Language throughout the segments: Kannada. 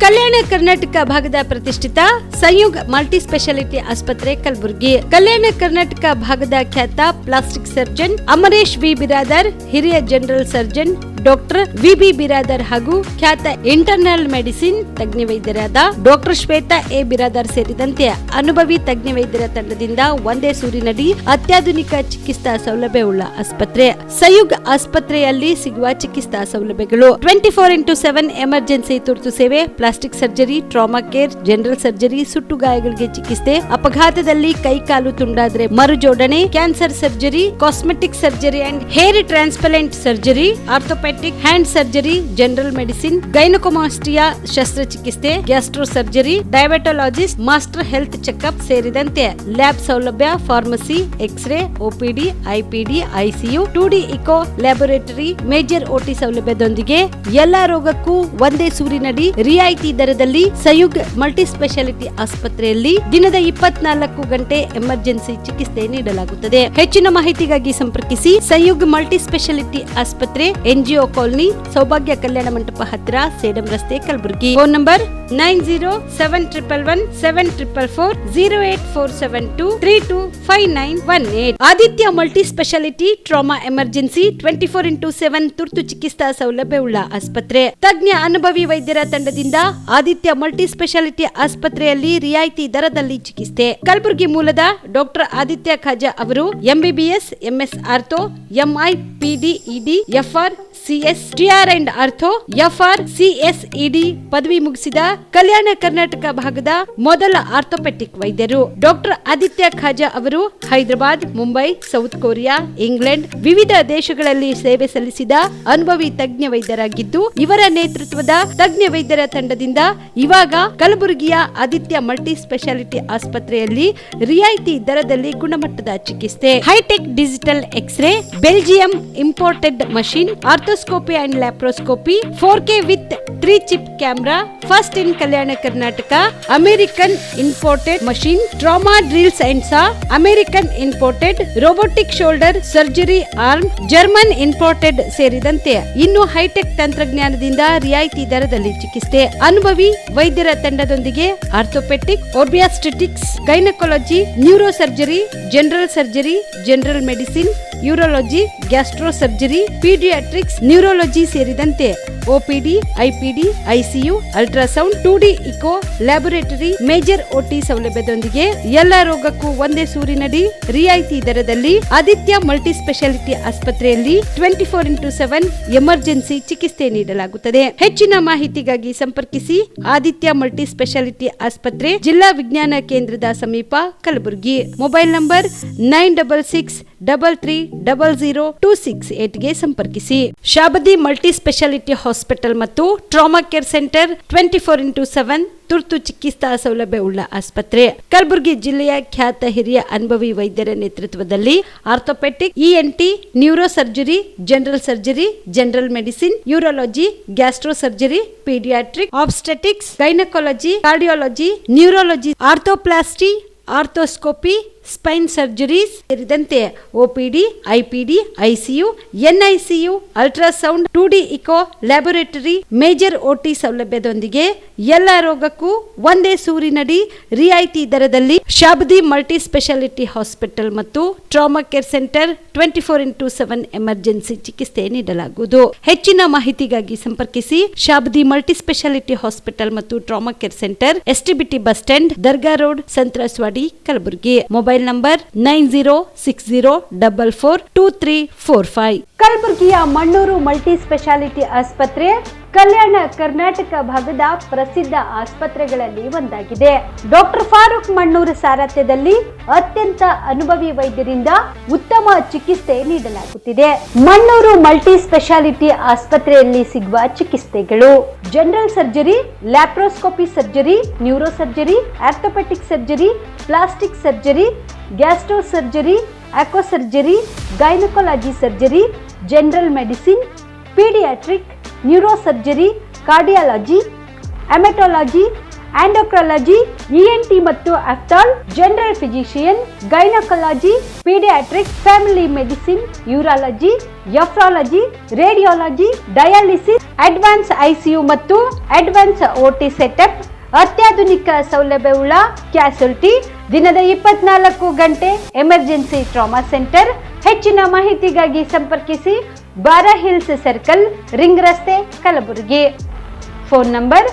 ಕಲ್ಯಾಣ ಕರ್ನಾಟಕ ಭಾಗದ ಪ್ರತಿಷ್ಠಿತ ಸಂಯುಗ್ ಮಲ್ಟಿ ಸ್ಪೆಷಾಲಿಟಿ ಆಸ್ಪತ್ರೆ ಕಲಬುರಗಿ. ಕಲ್ಯಾಣ ಕರ್ನಾಟಕ ಭಾಗದ ಖ್ಯಾತ plastic surgeon Amaresh V Biradar, ಹಿರಿಯ general surgeon doctor V Biradar ಹಾಗೂ ಖ್ಯಾತ ಇಂಟರ್ನಲ್ ಮೆಡಿಸಿನ್ ತಜ್ಞ ವೈದ್ಯರಾದ ಡಾಕ್ಟರ್ ಶ್ವೇತಾ ಎ ಬಿರಾದರ್ ಸೇರಿದಂತೆ ಅನುಭವಿ ತಜ್ಞ ವೈದ್ಯರ ತಂಡದಿಂದ ಒಂದೇ ಸೂರಿನಡಿ ಅತ್ಯಾಧುನಿಕ ಚಿಕಿತ್ಸಾ ಸೌಲಭ್ಯವುಳ್ಳ ಆಸ್ಪತ್ರೆ. ಸಂಯುಗ್ ಆಸ್ಪತ್ರೆಯಲ್ಲಿ ಸಿಗುವ ಚಿಕಿತ್ಸಾ ಸೌಲಭ್ಯಗಳು: 24x7 ಎಮರ್ಜೆನ್ಸಿ ತುರ್ತು ಸೇವೆ, plastic surgery, trauma care, general surgery, ಸುಟ್ಟು ಗಾಯಗಳಿಗೆ ಚಿಕಿತ್ಸೆ, ಅಪಘಾತದಲ್ಲಿ ಕೈ ಕಾಲು ತುಂಡಾದ್ರೆ ಮರುಜೋಡಣೆ, cancer surgery, cosmetic surgery and hair transplant surgery, orthopaedic hand surgery, general medicine, gynaecomastia ಶಸ್ತ್ರಚಿಕಿತ್ಸೆ, gastro surgery, diabetologist, master health checkup ಸೇರಿದಂತೆ ಲ್ಯಾಬ್ ಸೌಲಭ್ಯ, pharmacy, X ray, OPD, IPD, ICU, 2D echo laboratory, major OT ಸೌಲಭ್ಯದೊಂದಿಗೆ ಎಲ್ಲಾ ರೋಗಕ್ಕೂ ಒಂದೇ ಸೂರಿನಡಿ ರಿಯಾಯಿತಿ ದರದಲ್ಲಿ ಸಂಯುಗ್ ಮಲ್ಟಿ ಸ್ಪೆಷಾಲಿಟಿ ಆಸ್ಪತ್ರೆಯಲ್ಲಿ ದಿನದ 24 ಗಂಟೆ ಎಮರ್ಜೆನ್ಸಿ ಚಿಕಿತ್ಸೆ ನೀಡಲಾಗುತ್ತದೆ. ಹೆಚ್ಚಿನ ಮಾಹಿತಿಗಾಗಿ ಸಂಪರ್ಕಿಸಿ ಸಂಯುಗ್ ಮಲ್ಟಿ ಸ್ಪೆಷಾಲಿಟಿ ಆಸ್ಪತ್ರೆ, NGO ಕಾಲೋನಿ, ಸೌಭಾಗ್ಯ ಕಲ್ಯಾಣ ಮಂಟಪ ಹತ್ತಿರ, ಸೇಡಂ ರಸ್ತೆ, Kalaburagi. Phone number 9071117444, 08472325918. Aditya multi speciality trauma emergency 24x7 ತುರ್ತು ಚಿಕಿತ್ಸಾ ಸೌಲಭ್ಯವುಳ್ಳ ಆಸ್ಪತ್ರೆ. ತಜ್ಞ ಅನುಭವಿ ವೈದ್ಯರ ತಂಡದಿಂದ ಆದಿತ್ಯ ಮಲ್ಟಿ ಸ್ಪೆಷಾಲಿಟಿ ಆಸ್ಪತ್ರೆಯಲ್ಲಿ ರಿಯಾಯಿತಿ ದರದಲ್ಲಿ ಚಿಕಿತ್ಸೆ. ಕಲಬುರಗಿ ಮೂಲದ ಡಾಕ್ಟರ್ ಆದಿತ್ಯ ಖಾಜಾ ಅವರು MBBS, MS ortho, MI, PD, ED, FR, CS, TR and ortho, FR, CS, ED ಪದವಿ ಮುಗಿಸಿದ ಕಲ್ಯಾಣ ಕರ್ನಾಟಕ ಭಾಗದ ಮೊದಲ ಆರ್ಥೋಪೆಟಿಕ್ ವೈದ್ಯರು. ಡಾಕ್ಟರ್ ಆದಿತ್ಯ ಖಾಜಾ ಅವರು Hyderabad, Mumbai, south Korea, England ವಿವಿಧ ದೇಶಗಳಲ್ಲಿ ಸೇವೆ ಸಲ್ಲಿಸಿದ ಅನುಭವಿ ತಜ್ಞ ವೈದ್ಯರಾಗಿದ್ದು, ಇವರ ನೇತೃತ್ವದ ತಜ್ಞ ವೈದ್ಯರ ತಂಡದಿಂದ ಇವಾಗ ಕಲಬುರಗಿಯ ಆದಿತ್ಯ ಮಲ್ಟಿ ಸ್ಪೆಷಾಲಿಟಿ ಆಸ್ಪತ್ರೆಯಲ್ಲಿ ರಿಯಾಯಿತಿ ದರದಲ್ಲಿ ಗುಣಮಟ್ಟದ ಚಿಕಿತ್ಸೆ, hi-tech digital x-ray, Belgium imported machine, arthroscopy and laparoscopy, 4K with 3 chip camera, first in Kalyana Karnataka, American imported machine, trauma drills and saw, American imported robotic shoulder surgery arm, German imported ಸೇರಿದಂತೆ ಇನ್ನು ಹೈಟೆಕ್ ತಂತ್ರಜ್ಞಾನದಿಂದ ರಿಯಾಯಿತಿ ದರದಲ್ಲಿ ಚಿಕಿತ್ಸೆ. ಅನುಭವಿ ವೈದ್ಯರ ತಂಡದೊಂದಿಗೆ orthopaedic, obstetrics, gynaecology, neuro surgery, general surgery, general medicine, urology, gastro surgery, paediatrics, neurology ಸೇರಿದಂತೆ OPD, IPD, ICU, ultrasound, 2D echo laboratory, major OT ಸೌಲಭ್ಯದೊಂದಿಗೆ ಎಲ್ಲ ರೋಗಕ್ಕೂ ಒಂದೇ ಸೂರಿನಡಿ ರಿಯಾಯಿತಿ ದರದಲ್ಲಿ ಆದಿತ್ಯ ಮಲ್ಟಿ ಸ್ಪೆಷಾಲಿಟಿ ಆಸ್ಪತ್ರೆಯಲ್ಲಿ 24x7 ಎಮರ್ಜೆನ್ಸಿ ಚಿಕಿತ್ಸೆ ನೀಡಲಾಗುತ್ತದೆ. ಹೆಚ್ಚಿನ ಮಾಹಿತಿಗಾಗಿ ಸಂಪರ್ಕಿಸಿ ಆದಿತ್ಯ ಮಲ್ಟಿ ಸ್ಪೆಷಾಲಿಟಿ ಆಸ್ಪತ್ರೆ, ಜಿಲ್ಲಾ ವಿಜ್ಞಾನ ಕೇಂದ್ರದ ಸಮೀಪ, ಕಲಬುರಗಿ. ಮೊಬೈಲ್ ನಂಬರ್ 9633300268 ಗೆ ಸಂಪರ್ಕಿಸಿ. ಶಾಬದಿ ಮಲ್ಟಿ ಸ್ಪೆಷಾಲಿಟಿ ಹಾಸ್ಪಿಟಲ್ ಮತ್ತು ಟ್ರಾಮಾ ಕೇರ್ ಸೆಂಟರ್ 24x7 ತುರ್ತು ಚಿಕಿತ್ಸಾ ಸೌಲಭ್ಯವುಳ್ಳ ಆಸ್ಪತ್ರೆ. ಕಲಬುರಗಿ ಜಿಲ್ಲೆಯ ಖ್ಯಾತ ಹಿರಿಯ ಅನುಭವಿ ವೈದ್ಯರ ನೇತೃತ್ವದಲ್ಲಿ orthopaedic, ENT, neuro surgery, general surgery, general medicine, urology, gastro surgery, paediatric, obstetrics, gynaecology, cardiology, neurology, arthroplasty, arthroscopy, spine surgeries ಸೇರಿದಂತೆ OPD, IPD, ICU, NICU, ultrasound, 2D echo laboratory, major OT ಸೌಲಭ್ಯದೊಂದಿಗೆ ಎಲ್ಲ ರೋಗಕ್ಕೂ ಒಂದೇ ಸೂರಿನಡಿ ರಿಯಾಯಿತಿ ದರದಲ್ಲಿ ಶಾಬದಿ ಮಲ್ಟಿ ಸ್ಪೆಷಾಲಿಟಿ ಹಾಸ್ಪಿಟಲ್ ಮತ್ತು trauma care centre 24x7 emergency ಚಿಕಿತ್ಸೆ ನೀಡಲಾಗುವುದು. ಹೆಚ್ಚಿನ ಮಾಹಿತಿಗಾಗಿ ಸಂಪರ್ಕಿಸಿ ಶಾಬದಿ ಮಲ್ಟಿ ಸ್ಪೆಷಾಲಿಟಿ ಹಾಸ್ಪಿಟಲ್ ಮತ್ತು trauma care centre, STBT bus stand, Dargah road, ಸಂತ್ರಸ್ವಾಡಿ, Kalaburagi. Mobile number 9060442345. ಕಲಬುರಗಿಯ ಮಣ್ಣೂರು ಮಲ್ಟಿ ಸ್ಪೆಷಾಲಿಟಿ ಆಸ್ಪತ್ರೆ ಕಲ್ಯಾಣ ಕರ್ನಾಟಕ ಭಾಗದ ಪ್ರಸಿದ್ಧ ಆಸ್ಪತ್ರೆಗಳಲ್ಲಿ ಒಂದಾಗಿದೆ. ಡಾಕ್ಟರ್ ಫಾರೂಕ್ ಮಣ್ಣೂರು ಸಾರಥ್ಯದಲ್ಲಿ ಅತ್ಯಂತ ಅನುಭವಿ ವೈದ್ಯರಿಂದ ಉತ್ತಮ ಚಿಕಿತ್ಸೆ ನೀಡಲಾಗುತ್ತಿದೆ. ಮಣ್ಣೂರು ಮಲ್ಟಿ ಸ್ಪೆಷಾಲಿಟಿ ಆಸ್ಪತ್ರೆಯಲ್ಲಿ ಸಿಗುವ ಚಿಕಿತ್ಸೆಗಳು: general surgery, laparoscopy surgery, neuro surgery, orthopaedic surgery, plastic surgery, gastro surgery, aqua surgery, gynaecology surgery, general medicine, paediatric, neuro surgery, cardiology, haematology, endocrinology, ENT ಮತ್ತು ophthal, general physician, gynaecology, paediatric, family medicine, urology, nephrology, radiology, dialysis, advance ICU ಮತ್ತು ಅಡ್ವಾನ್ಸ್ OT ಸೆಟಪ್, ಅತ್ಯಾಧುನಿಕ ಸೌಲಭ್ಯವುಳ್ಳ ಕ್ಯಾಸುಲಿಟಿ, ದಿನದ 24 ಗಂಟೆ ಎಮರ್ಜೆನ್ಸಿ ಟ್ರಾಮಾ ಸೆಂಟರ್. ಹೆಚ್ಚಿನ ಮಾಹಿತಿಗಾಗಿ ಸಂಪರ್ಕಿಸಿ ಬಾರಾ ಹಿಲ್ಸ್ ಸರ್ಕಲ್, ರಿಂಗ್ ರಸ್ತೆ, Kalaburagi. Phone number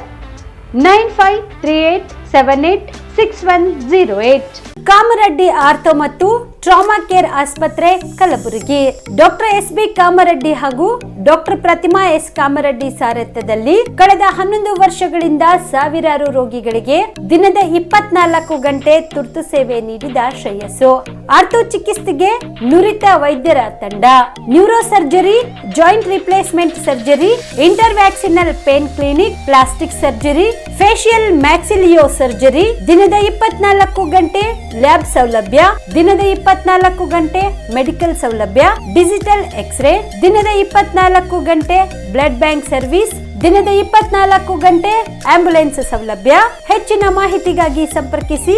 9538786108. Kamareddy ortho ಮತ್ತು ಟ್ರಾಮಾ ಕೇರ್ ಆಸ್ಪತ್ರೆ, ಕಲಬುರಗಿ. ಡಾಕ್ಟರ್ SB ಕಾಮರೆಡ್ಡಿ ಹಾಗೂ ಡಾಕ್ಟರ್ ಪ್ರತಿಮಾ S ಕಾಮರೆಡ್ಡಿ ಸಾರಥ್ಯದಲ್ಲಿ ಕಳೆದ 11 ವರ್ಷಗಳಿಂದ ಸಾವಿರಾರು ರೋಗಿಗಳಿಗೆ ದಿನದ 24 ಗಂಟೆ ತುರ್ತು ಸೇವೆ ನೀಡಿದ ಶ್ರೇಯಸ್ಸು. ಆರ್ಥೋ ಚಿಕಿತ್ಸೆಗೆ ನುರಿತ ವೈದ್ಯರ ತಂಡ, neuro surgery, joint replacement surgery, interventional pain clinic, plastic surgery, facial maxillo surgery, ದಿನದ 24 ಗಂಟೆ ಲ್ಯಾಬ್ ಸೌಲಭ್ಯ, ದಿನದ 24 ಗಂಟೆ ಮೆಡಿಕಲ್ ಸೌಲಭ್ಯ, ಡಿಜಿಟಲ್ ಎಕ್ಸ್ರೇ, ದಿನದ 24 ಗಂಟೆ ಬ್ಲಡ್ ಬ್ಯಾಂಕ್ ಸರ್ವಿಸ್, ದಿನದ 24 ಗಂಟೆ ಆಂಬ್ಯುಲೆನ್ಸ್ ಸೌಲಭ್ಯ. ಹೆಚ್ಚಿನ ಮಾಹಿತಿಗಾಗಿ ಸಂಪರ್ಕಿಸಿ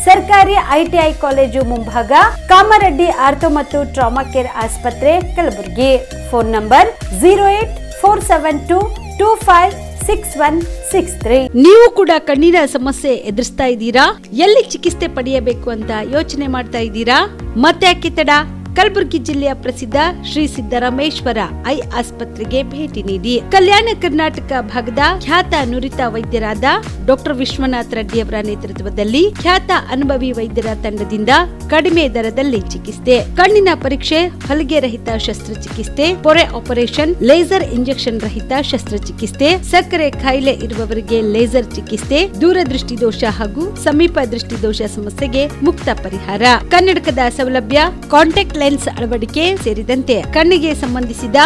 ಸರ್ಕಾರಿ ITI ಕಾಲೇಜು ಮುಂಭಾಗ, ಕಾಮರೆಡ್ಡಿ ಆರ್ಥೋ ಮತ್ತು ಟ್ರಾಮಾ ಕೇರ್ ಆಸ್ಪತ್ರೆ, ಕಲಬುರಗಿ. Phone number 08472256163. ನೀವು ಕೂಡ ಕಣ್ಣಿನ ಸಮಸ್ಯೆ ಎದುರಿಸ್ತಾ ಇದ್ದೀರಾ? ಎಲ್ಲಿ ಚಿಕಿತ್ಸೆ ಪಡೆಯಬೇಕು ಅಂತ ಯೋಚನೆ ಮಾಡ್ತಾ ಇದ್ದೀರಾ? ಮತ್ತೆ ಯಾಕೆ ತಡ? ಕಲಬುರಗಿ ಜಿಲ್ಲೆಯ ಪ್ರಸಿದ್ಧ ಶ್ರೀ ಸಿದ್ದರಾಮೇಶ್ವರ ಐ ಆಸ್ಪತ್ರೆಗೆ ಭೇಟಿ ನೀಡಿ ಕಲ್ಯಾಣ ಕರ್ನಾಟಕ ಭಾಗದ ಖ್ಯಾತ ನುರಿತ ವೈದ್ಯರಾದ ಡಾಕ್ಟರ್ ವಿಶ್ವನಾಥ್ ರೆಡ್ಡಿ ಅವರ ನೇತೃತ್ವದಲ್ಲಿ ಖ್ಯಾತ ಅನುಭವಿ ವೈದ್ಯರ ತಂಡದಿಂದ ಕಡಿಮೆ ದರದಲ್ಲಿ ಚಿಕಿತ್ಸೆ, ಕಣ್ಣಿನ ಪರೀಕ್ಷೆ, ಹೊಲಿಗೆ ರಹಿತ ಶಸ್ತ್ರಚಿಕಿತ್ಸೆ, ಪೊರೆ ಆಪರೇಷನ್, ಲೇಸರ್ ಇಂಜೆಕ್ಷನ್ ರಹಿತ ಶಸ್ತ್ರಚಿಕಿತ್ಸೆ, ಸಕ್ಕರೆ ಕಾಯಿಲೆ ಇರುವವರಿಗೆ ಲೇಸರ್ ಚಿಕಿತ್ಸೆ, ದೂರದೃಷ್ಟಿ ದೋಷ ಹಾಗೂ ಸಮೀಪ ದೃಷ್ಟಿ ದೋಷ ಸಮಸ್ಯೆಗೆ ಮುಕ್ತ ಪರಿಹಾರ, ಕನ್ನಡಕದ ಸೌಲಭ್ಯ, ಕಾಂಟ್ಯಾಕ್ಟ್ ಲೆನ್ಸ್ ಅಳವಡಿಕೆ ಸೇರಿದಂತೆ ಕಣ್ಣಿಗೆ ಸಂಬಂಧಿಸಿದ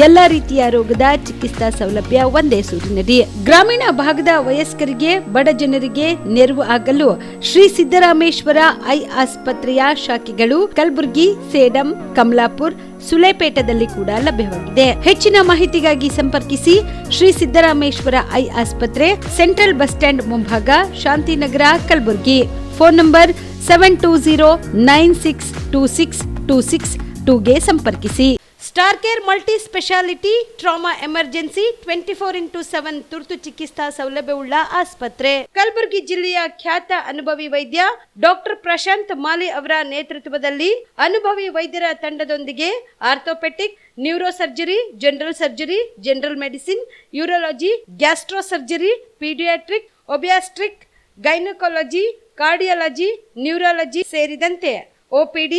ಎಲ್ಲಾ ರೀತಿಯ ರೋಗದ ಚಿಕಿತ್ಸಾ ಸೌಲಭ್ಯ ಒಂದೇ ಸೂರಿನಡಿ. ಗ್ರಾಮೀಣ ಭಾಗದ ವಯಸ್ಕರಿಗೆ, ಬಡ ಜನರಿಗೆ ನೆರವು ಆಗಲು ಶ್ರೀ ಸಿದ್ದರಾಮೇಶ್ವರ ಐ ಆಸ್ಪತ್ರೆಯ ಶಾಖೆಗಳು ಕಲಬುರಗಿ, ಸೇಡಂ, ಕಮಲಾಪುರ್, ಸುಲೇಪೇಟದಲ್ಲಿ ಕೂಡ ಲಭ್ಯವಾಗಿದೆ. ಹೆಚ್ಚಿನ ಮಾಹಿತಿಗಾಗಿ ಸಂಪರ್ಕಿಸಿ ಶ್ರೀ ಸಿದ್ದರಾಮೇಶ್ವರ ಐ ಆಸ್ಪತ್ರೆ, ಸೆಂಟ್ರಲ್ ಬಸ್ ಸ್ಟ್ಯಾಂಡ್ ಮುಂಭಾಗ, ಶಾಂತಿನಗರ, ಕಲಬುರಗಿ. ಫೋನ್ ನಂಬರ್ 72096262622ಗೆ ಸಂಪರ್ಕಿಸಿ. Star care multi speciality trauma emergency 24x7 ತುರ್ತು ಚಿಕಿತ್ಸಾ ಸೌಲಭ್ಯವುಳ್ಳ ಆಸ್ಪತ್ರೆ. ಕಲಬುರಗಿ ಜಿಲ್ಲೆಯ ಖ್ಯಾತ ಅನುಭವಿ ವೈದ್ಯ ಡಾಕ್ಟರ್ ಪ್ರಶಾಂತ್ ಮಾಲಿ ಅವರ ನೇತೃತ್ವದಲ್ಲಿ ಅನುಭವಿ ವೈದ್ಯರ ತಂಡದೊಂದಿಗೆ orthopaedic, neuro surgery, general surgery, general medicine, urology, gastro surgery, paediatric, obstetric, gynaecology, cardiology, neurology ಸೇರಿದಂತೆ OPD,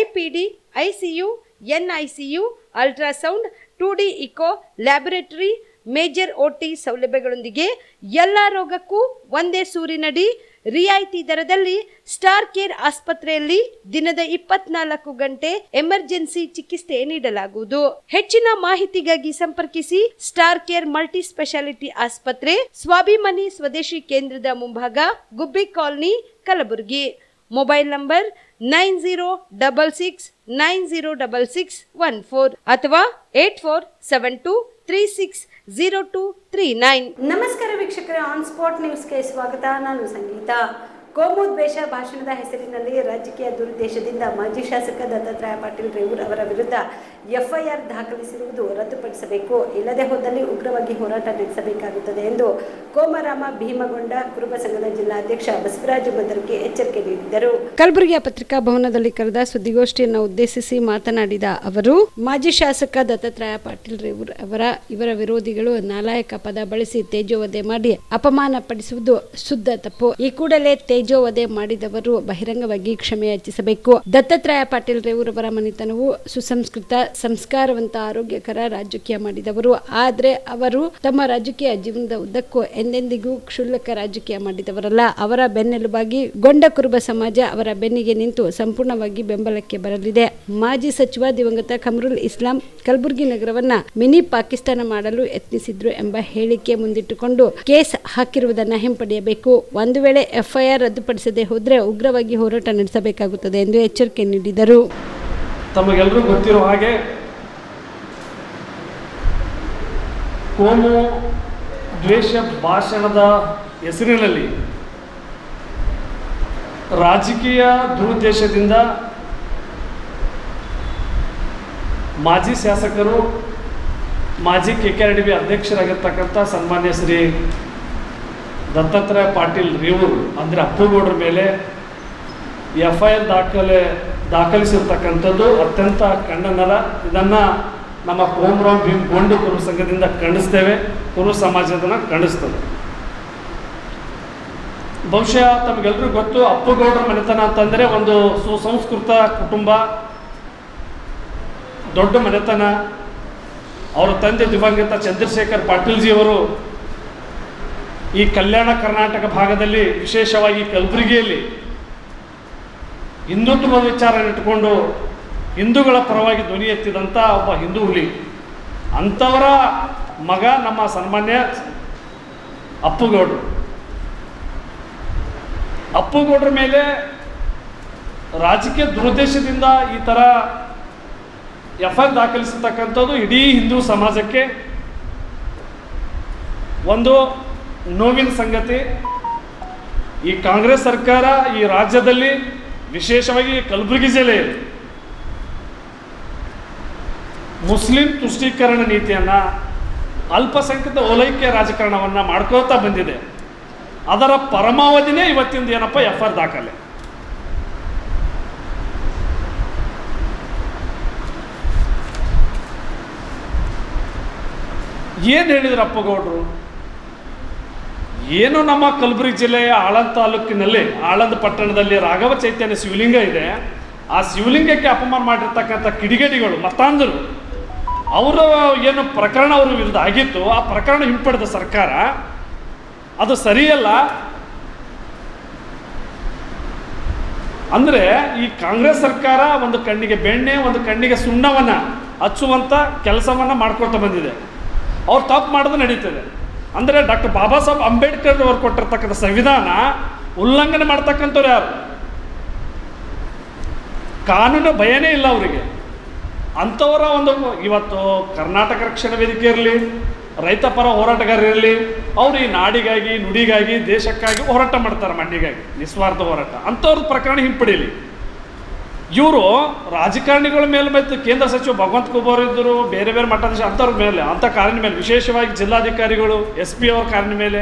IPD, ICU, NICU, ultrasound, 2D echo, laboratory, major OT ಸೌಲಭ್ಯಗಳೊಂದಿಗೆ ಎಲ್ಲಾ ರೋಗಕ್ಕೂ ಒಂದೇ ಸೂರಿನಡಿ ರಿಯಾಯಿತಿ ದರದಲ್ಲಿ ಸ್ಟಾರ್ ಕೇರ್ ಆಸ್ಪತ್ರೆಯಲ್ಲಿ ದಿನದ 24 ಗಂಟೆ ಎಮರ್ಜೆನ್ಸಿ ಚಿಕಿತ್ಸೆ ನೀಡಲಾಗುವುದು. ಹೆಚ್ಚಿನ ಮಾಹಿತಿಗಾಗಿ ಸಂಪರ್ಕಿಸಿ ಸ್ಟಾರ್ ಕೇರ್ ಮಲ್ಟಿ ಸ್ಪೆಷಾಲಿಟಿ ಆಸ್ಪತ್ರೆ, ಸ್ವಾಭಿಮಾನಿ ಸ್ವದೇಶಿ ಕೇಂದ್ರದ ಮುಂಭಾಗ, ಗುಬ್ಬಿ ಕಾಲನಿ, ಕಲಬುರಗಿ. ಮೊಬೈಲ್ ನಂಬರ್ 9066906614 ಅಥವಾ 8472360239. ನಮಸ್ಕಾರ ವೀಕ್ಷಕರೇ, ಆನ್ ಸ್ಪಾಟ್ ನ್ಯೂಸ್ಗೆ ಸ್ವಾಗತ. ನಾನು ಸಂಗೀತ. ಕೋಮುದ್ವೇಷ ಭಾಷಣದ ಹೆಸರಿನಲ್ಲಿ ರಾಜಕೀಯ ದುರುದ್ದೇಶದಿಂದ ಮಾಜಿ ಶಾಸಕ ದತ್ತಾತ್ರೇಯ ಪಾಟೀಲ್ ರೇವೂರ್ ಅವರ ವಿರುದ್ಧ FIR ದಾಖಲಿಸಿರುವುದು ರದ್ದುಪಡಿಸಬೇಕು, ಇಲ್ಲದೆ ಹೋದಲ್ಲಿ ಉಗ್ರವಾಗಿ ಹೋರಾಟ ನಡೆಸಬೇಕಾಗುತ್ತದೆ ಎಂದು ಕೋಮರಾಮ ಭೀಮಗೊಂಡ ಕುರುಬ ಸಂಘದ ಜಿಲ್ಲಾಧ್ಯಕ್ಷ ಬಸವರಾಜ ಬಂದರ್ಗೆ ಎಚ್ಚರಿಕೆ ನೀಡಿದರು. ಕಲಬುರಗಿಯ ಪತ್ರಿಕಾ ಭವನದಲ್ಲಿ ಕರೆದ ಸುದ್ದಿಗೋಷ್ಠಿಯನ್ನು ಉದ್ದೇಶಿಸಿ ಮಾತನಾಡಿದ ಅವರು, ಮಾಜಿ ಶಾಸಕ ದತ್ತಾತ್ರೇಯ ಪಾಟೀಲ್ ರೇವೂರ್ ಇವರ ವಿರೋಧಿಗಳು ನಾಲಾಯಕ ಪದ ಬಳಸಿ ತೇಜೋವಧೆ ಮಾಡಿ ಅಪಮಾನ ಪಡಿಸುವುದು ಶುದ್ಧ ತಪ್ಪು. ಈ ಕೂಡಲೇ ತೇಜೋವಧೆ ಮಾಡಿದವರು ಬಹಿರಂಗವಾಗಿ ಕ್ಷಮೆ ಯಾಚಿಸಬೇಕು. ದತ್ತಾತ್ರೇಯ ಪಾಟೀಲ್ ರೇವೂರ್ ಅವರ ಮನೆತನವು ಸುಸಂಸ್ಕೃತ, ಸಂಸ್ಕಾರವಂತ, ಆರೋಗ್ಯಕರ ರಾಜಕೀಯ ಮಾಡಿದವರು. ಆದರೆ ಅವರು ತಮ್ಮ ರಾಜಕೀಯ ಜೀವನದ ಉದ್ದಕ್ಕೂ ಎಂದೆಂದಿಗೂ ಕ್ಷುಲ್ಲಕ ರಾಜಕೀಯ ಮಾಡಿದವರಲ್ಲ. ಅವರ ಬೆನ್ನೆಲುಬಾಗಿ ಗೊಂಡ ಕುರುಬ ಸಮಾಜ ಅವರ ಬೆನ್ನಿಗೆ ನಿಂತು ಸಂಪೂರ್ಣವಾಗಿ ಬೆಂಬಲಕ್ಕೆ ಬರಲಿದೆ. ಮಾಜಿ ಸಚಿವ ದಿವಂಗತ ಖಮರುಲ್ ಇಸ್ಲಾಂ ಕಲಬುರಗಿ ನಗರವನ್ನ ಮಿನಿ ಪಾಕಿಸ್ತಾನ ಮಾಡಲು ಯತ್ನಿಸಿದ್ರು ಎಂಬ ಹೇಳಿಕೆ ಮುಂದಿಟ್ಟುಕೊಂಡು ಕೇಸ್ ಹಾಕಿರುವುದನ್ನು ಹಿಂಪಡೆಯಬೇಕು. ಒಂದು ವೇಳೆ FIR ರದ್ದುಪಡಿಸದೆ ಹೋದರೆ ಉಗ್ರವಾಗಿ ಹೋರಾಟ ನಡೆಸಬೇಕಾಗುತ್ತದೆ ಎಂದು ಎಚ್ಚರಿಕೆ ನೀಡಿದರು. ತಮಗೆಲ್ಲರೂ ಗೊತ್ತಿರೋ ಹಾಗೆ ಕೋಮು ದ್ವೇಷ ಭಾಷಣದ ಹೆಸರಿನಲ್ಲಿ ರಾಜಕೀಯ ದುರುದ್ದೇಶದಿಂದ ಮಾಜಿ ಶಾಸಕರು, ಮಾಜಿ KKRDB ಅಧ್ಯಕ್ಷರಾಗಿರ್ತಕ್ಕಂಥ ಸನ್ಮಾನ್ಯ ಶ್ರೀ ದತ್ತಾತ್ರೇಯ ಪಾಟೀಲ್ ರೇವೂರು ಅಂದರೆ ಅಪ್ಪುಗೌಡರ ಮೇಲೆ FIR ದಾಖಲಿಸಿರ್ತಕ್ಕಂಥದ್ದು ಅತ್ಯಂತ ಖಂಡನೀಯ. ಇದನ್ನು ನಮ್ಮ ಕೋಮರಾವ್ ಭೀಮ್ ಗೋಂಡು ಕುರು ಸಂಘದಿಂದ ಖಂಡಿಸ್ತೇವೆ, ಕುರು ಸಮಾಜದನ್ನು ಖಂಡಿಸ್ತದೆ. ಬಹುಶಃ ತಮಗೆಲ್ಲರಿಗೂ ಗೊತ್ತು, ಅಪ್ಪುಗೌಡರ ಮನೆತನ ಅಂತಂದರೆ ಒಂದು ಸುಸಂಸ್ಕೃತ ಕುಟುಂಬ, ದೊಡ್ಡ ಮನೆತನ. ಅವರ ತಂದೆ ದಿವಂಗತ ಚಂದ್ರಶೇಖರ್ ಪಾಟೀಲ್ಜಿಯವರು ಈ ಕಲ್ಯಾಣ ಕರ್ನಾಟಕ ಭಾಗದಲ್ಲಿ, ವಿಶೇಷವಾಗಿ ಕಲಬುರಗಿಯಲ್ಲಿ ಹಿಂದುತ್ವದ ವಿಚಾರ ಇಟ್ಟುಕೊಂಡು ಹಿಂದೂಗಳ ಪರವಾಗಿ ಧ್ವನಿ ಎತ್ತಿದಂಥ ಒಬ್ಬ ಹಿಂದೂ ಹುಲಿ. ಅಂಥವರ ಮಗ ನಮ್ಮ ಸನ್ಮಾನ್ಯ ಅಪ್ಪುಗೌಡರು. ಅಪ್ಪುಗೌಡರ ಮೇಲೆ ರಾಜಕೀಯ ದುರುದ್ದೇಶದಿಂದ ಈ ಥರ FIR ದಾಖಲಿಸತಕ್ಕಂಥದ್ದು ಇಡೀ ಹಿಂದೂ ಸಮಾಜಕ್ಕೆ ಒಂದು ನೋವಿನ ಸಂಗತಿ. ಈ ಕಾಂಗ್ರೆಸ್ ಸರ್ಕಾರ ಈ ರಾಜ್ಯದಲ್ಲಿ, ವಿಶೇಷವಾಗಿ ಕಲಬುರಗಿ ಜಿಲ್ಲೆಯಲ್ಲಿ ಮುಸ್ಲಿಂ ತುಷ್ಟೀಕರಣ ನೀತಿಯನ್ನು, ಅಲ್ಪಸಂಖ್ಯಾತ ಓಲೈಕೆ ರಾಜಕಾರಣವನ್ನು ಮಾಡ್ಕೋತಾ ಬಂದಿದೆ. ಅದರ ಪರಮಾವಧಿನೇ ಇವತ್ತಿಂದ ಏನಪ್ಪ FIR ದಾಖಲೆ. ಏನು ಹೇಳಿದ್ರು ಅಪ್ಪಗೌಡರು? ಏನು ನಮ್ಮ ಕಲಬುರಗಿ ಜಿಲ್ಲೆಯ ಆಳಂದ ತಾಲೂಕಿನಲ್ಲಿ, ಆಳಂದ ಪಟ್ಟಣದಲ್ಲಿ ರಾಘವ ಚೈತನ್ಯ ಶಿವಲಿಂಗ ಇದೆ. ಆ ಶಿವಲಿಂಗಕ್ಕೆ ಅಪಮಾನ ಮಾಡಿರ್ತಕ್ಕಂಥ ಕಿಡಿಗೇಡಿಗಳು, ಮತಾಂಧರು, ಅವರು ಏನು ಪ್ರಕರಣ ಅವ್ರ ವಿರುದ್ಧ ಆಗಿತ್ತು, ಆ ಪ್ರಕರಣ ಹಿಂಪಡೆದ ಸರ್ಕಾರ. ಅದು ಸರಿಯಲ್ಲ. ಅಂದರೆ ಈ ಕಾಂಗ್ರೆಸ್ ಸರ್ಕಾರ ಒಂದು ಕಣ್ಣಿಗೆ ಬೆಣ್ಣೆ, ಒಂದು ಕಣ್ಣಿಗೆ ಸುಣ್ಣವನ್ನು ಹಚ್ಚುವಂಥ ಕೆಲಸವನ್ನು ಮಾಡ್ಕೊಳ್ತಾ ಬಂದಿದೆ. ಅವ್ರು ತಪ್ಪು ಮಾಡೋದು ನಡೀತದೆ. ಅಂದರೆ ಡಾಕ್ಟರ್ ಬಾಬಾ ಸಾಹೇಬ್ ಅಂಬೇಡ್ಕರ್ ಅವರು ಕೊಟ್ಟಿರ್ತಕ್ಕಂಥ ಸಂವಿಧಾನ ಉಲ್ಲಂಘನೆ ಮಾಡ್ತಕ್ಕಂಥವ್ರು ಯಾರು? ಕಾನೂನು ಭಯನೇ ಇಲ್ಲ ಅವರಿಗೆ. ಅಂಥವರ ಒಂದು ಇವತ್ತು ಕರ್ನಾಟಕ ರಕ್ಷಣಾ ವೇದಿಕೆ ಇರಲಿ, ರೈತ ಪರ ಹೋರಾಟಗಾರರಿರಲಿ, ಅವರು ಈ ನಾಡಿಗಾಗಿ, ನುಡಿಗಾಗಿ, ದೇಶಕ್ಕಾಗಿ ಹೋರಾಟ ಮಾಡ್ತಾರೆ, ಮಣ್ಣಿಗಾಗಿ ನಿಸ್ವಾರ್ಥ ಹೋರಾಟ. ಅಂಥವ್ರದ್ದು ಪ್ರಕರಣ ಹಿಂಪಡೀಲಿ. ಇವರು ರಾಜಕಾರಣಿಗಳ ಮೇಲೆ ಮತ್ತು ಕೇಂದ್ರ ಸಚಿವ ಭಗವಂತ ಖೂಬರ್ ಇದ್ದರು, ಬೇರೆ ಬೇರೆ ಮಠಾಧೀಶ, ಅಂಥವ್ರ ಮೇಲೆ, ಅಂಥ ಕಾರಿನ ಮೇಲೆ, ವಿಶೇಷವಾಗಿ ಜಿಲ್ಲಾಧಿಕಾರಿಗಳು, SP ಅವ್ರ ಕಾರಿನ ಮೇಲೆ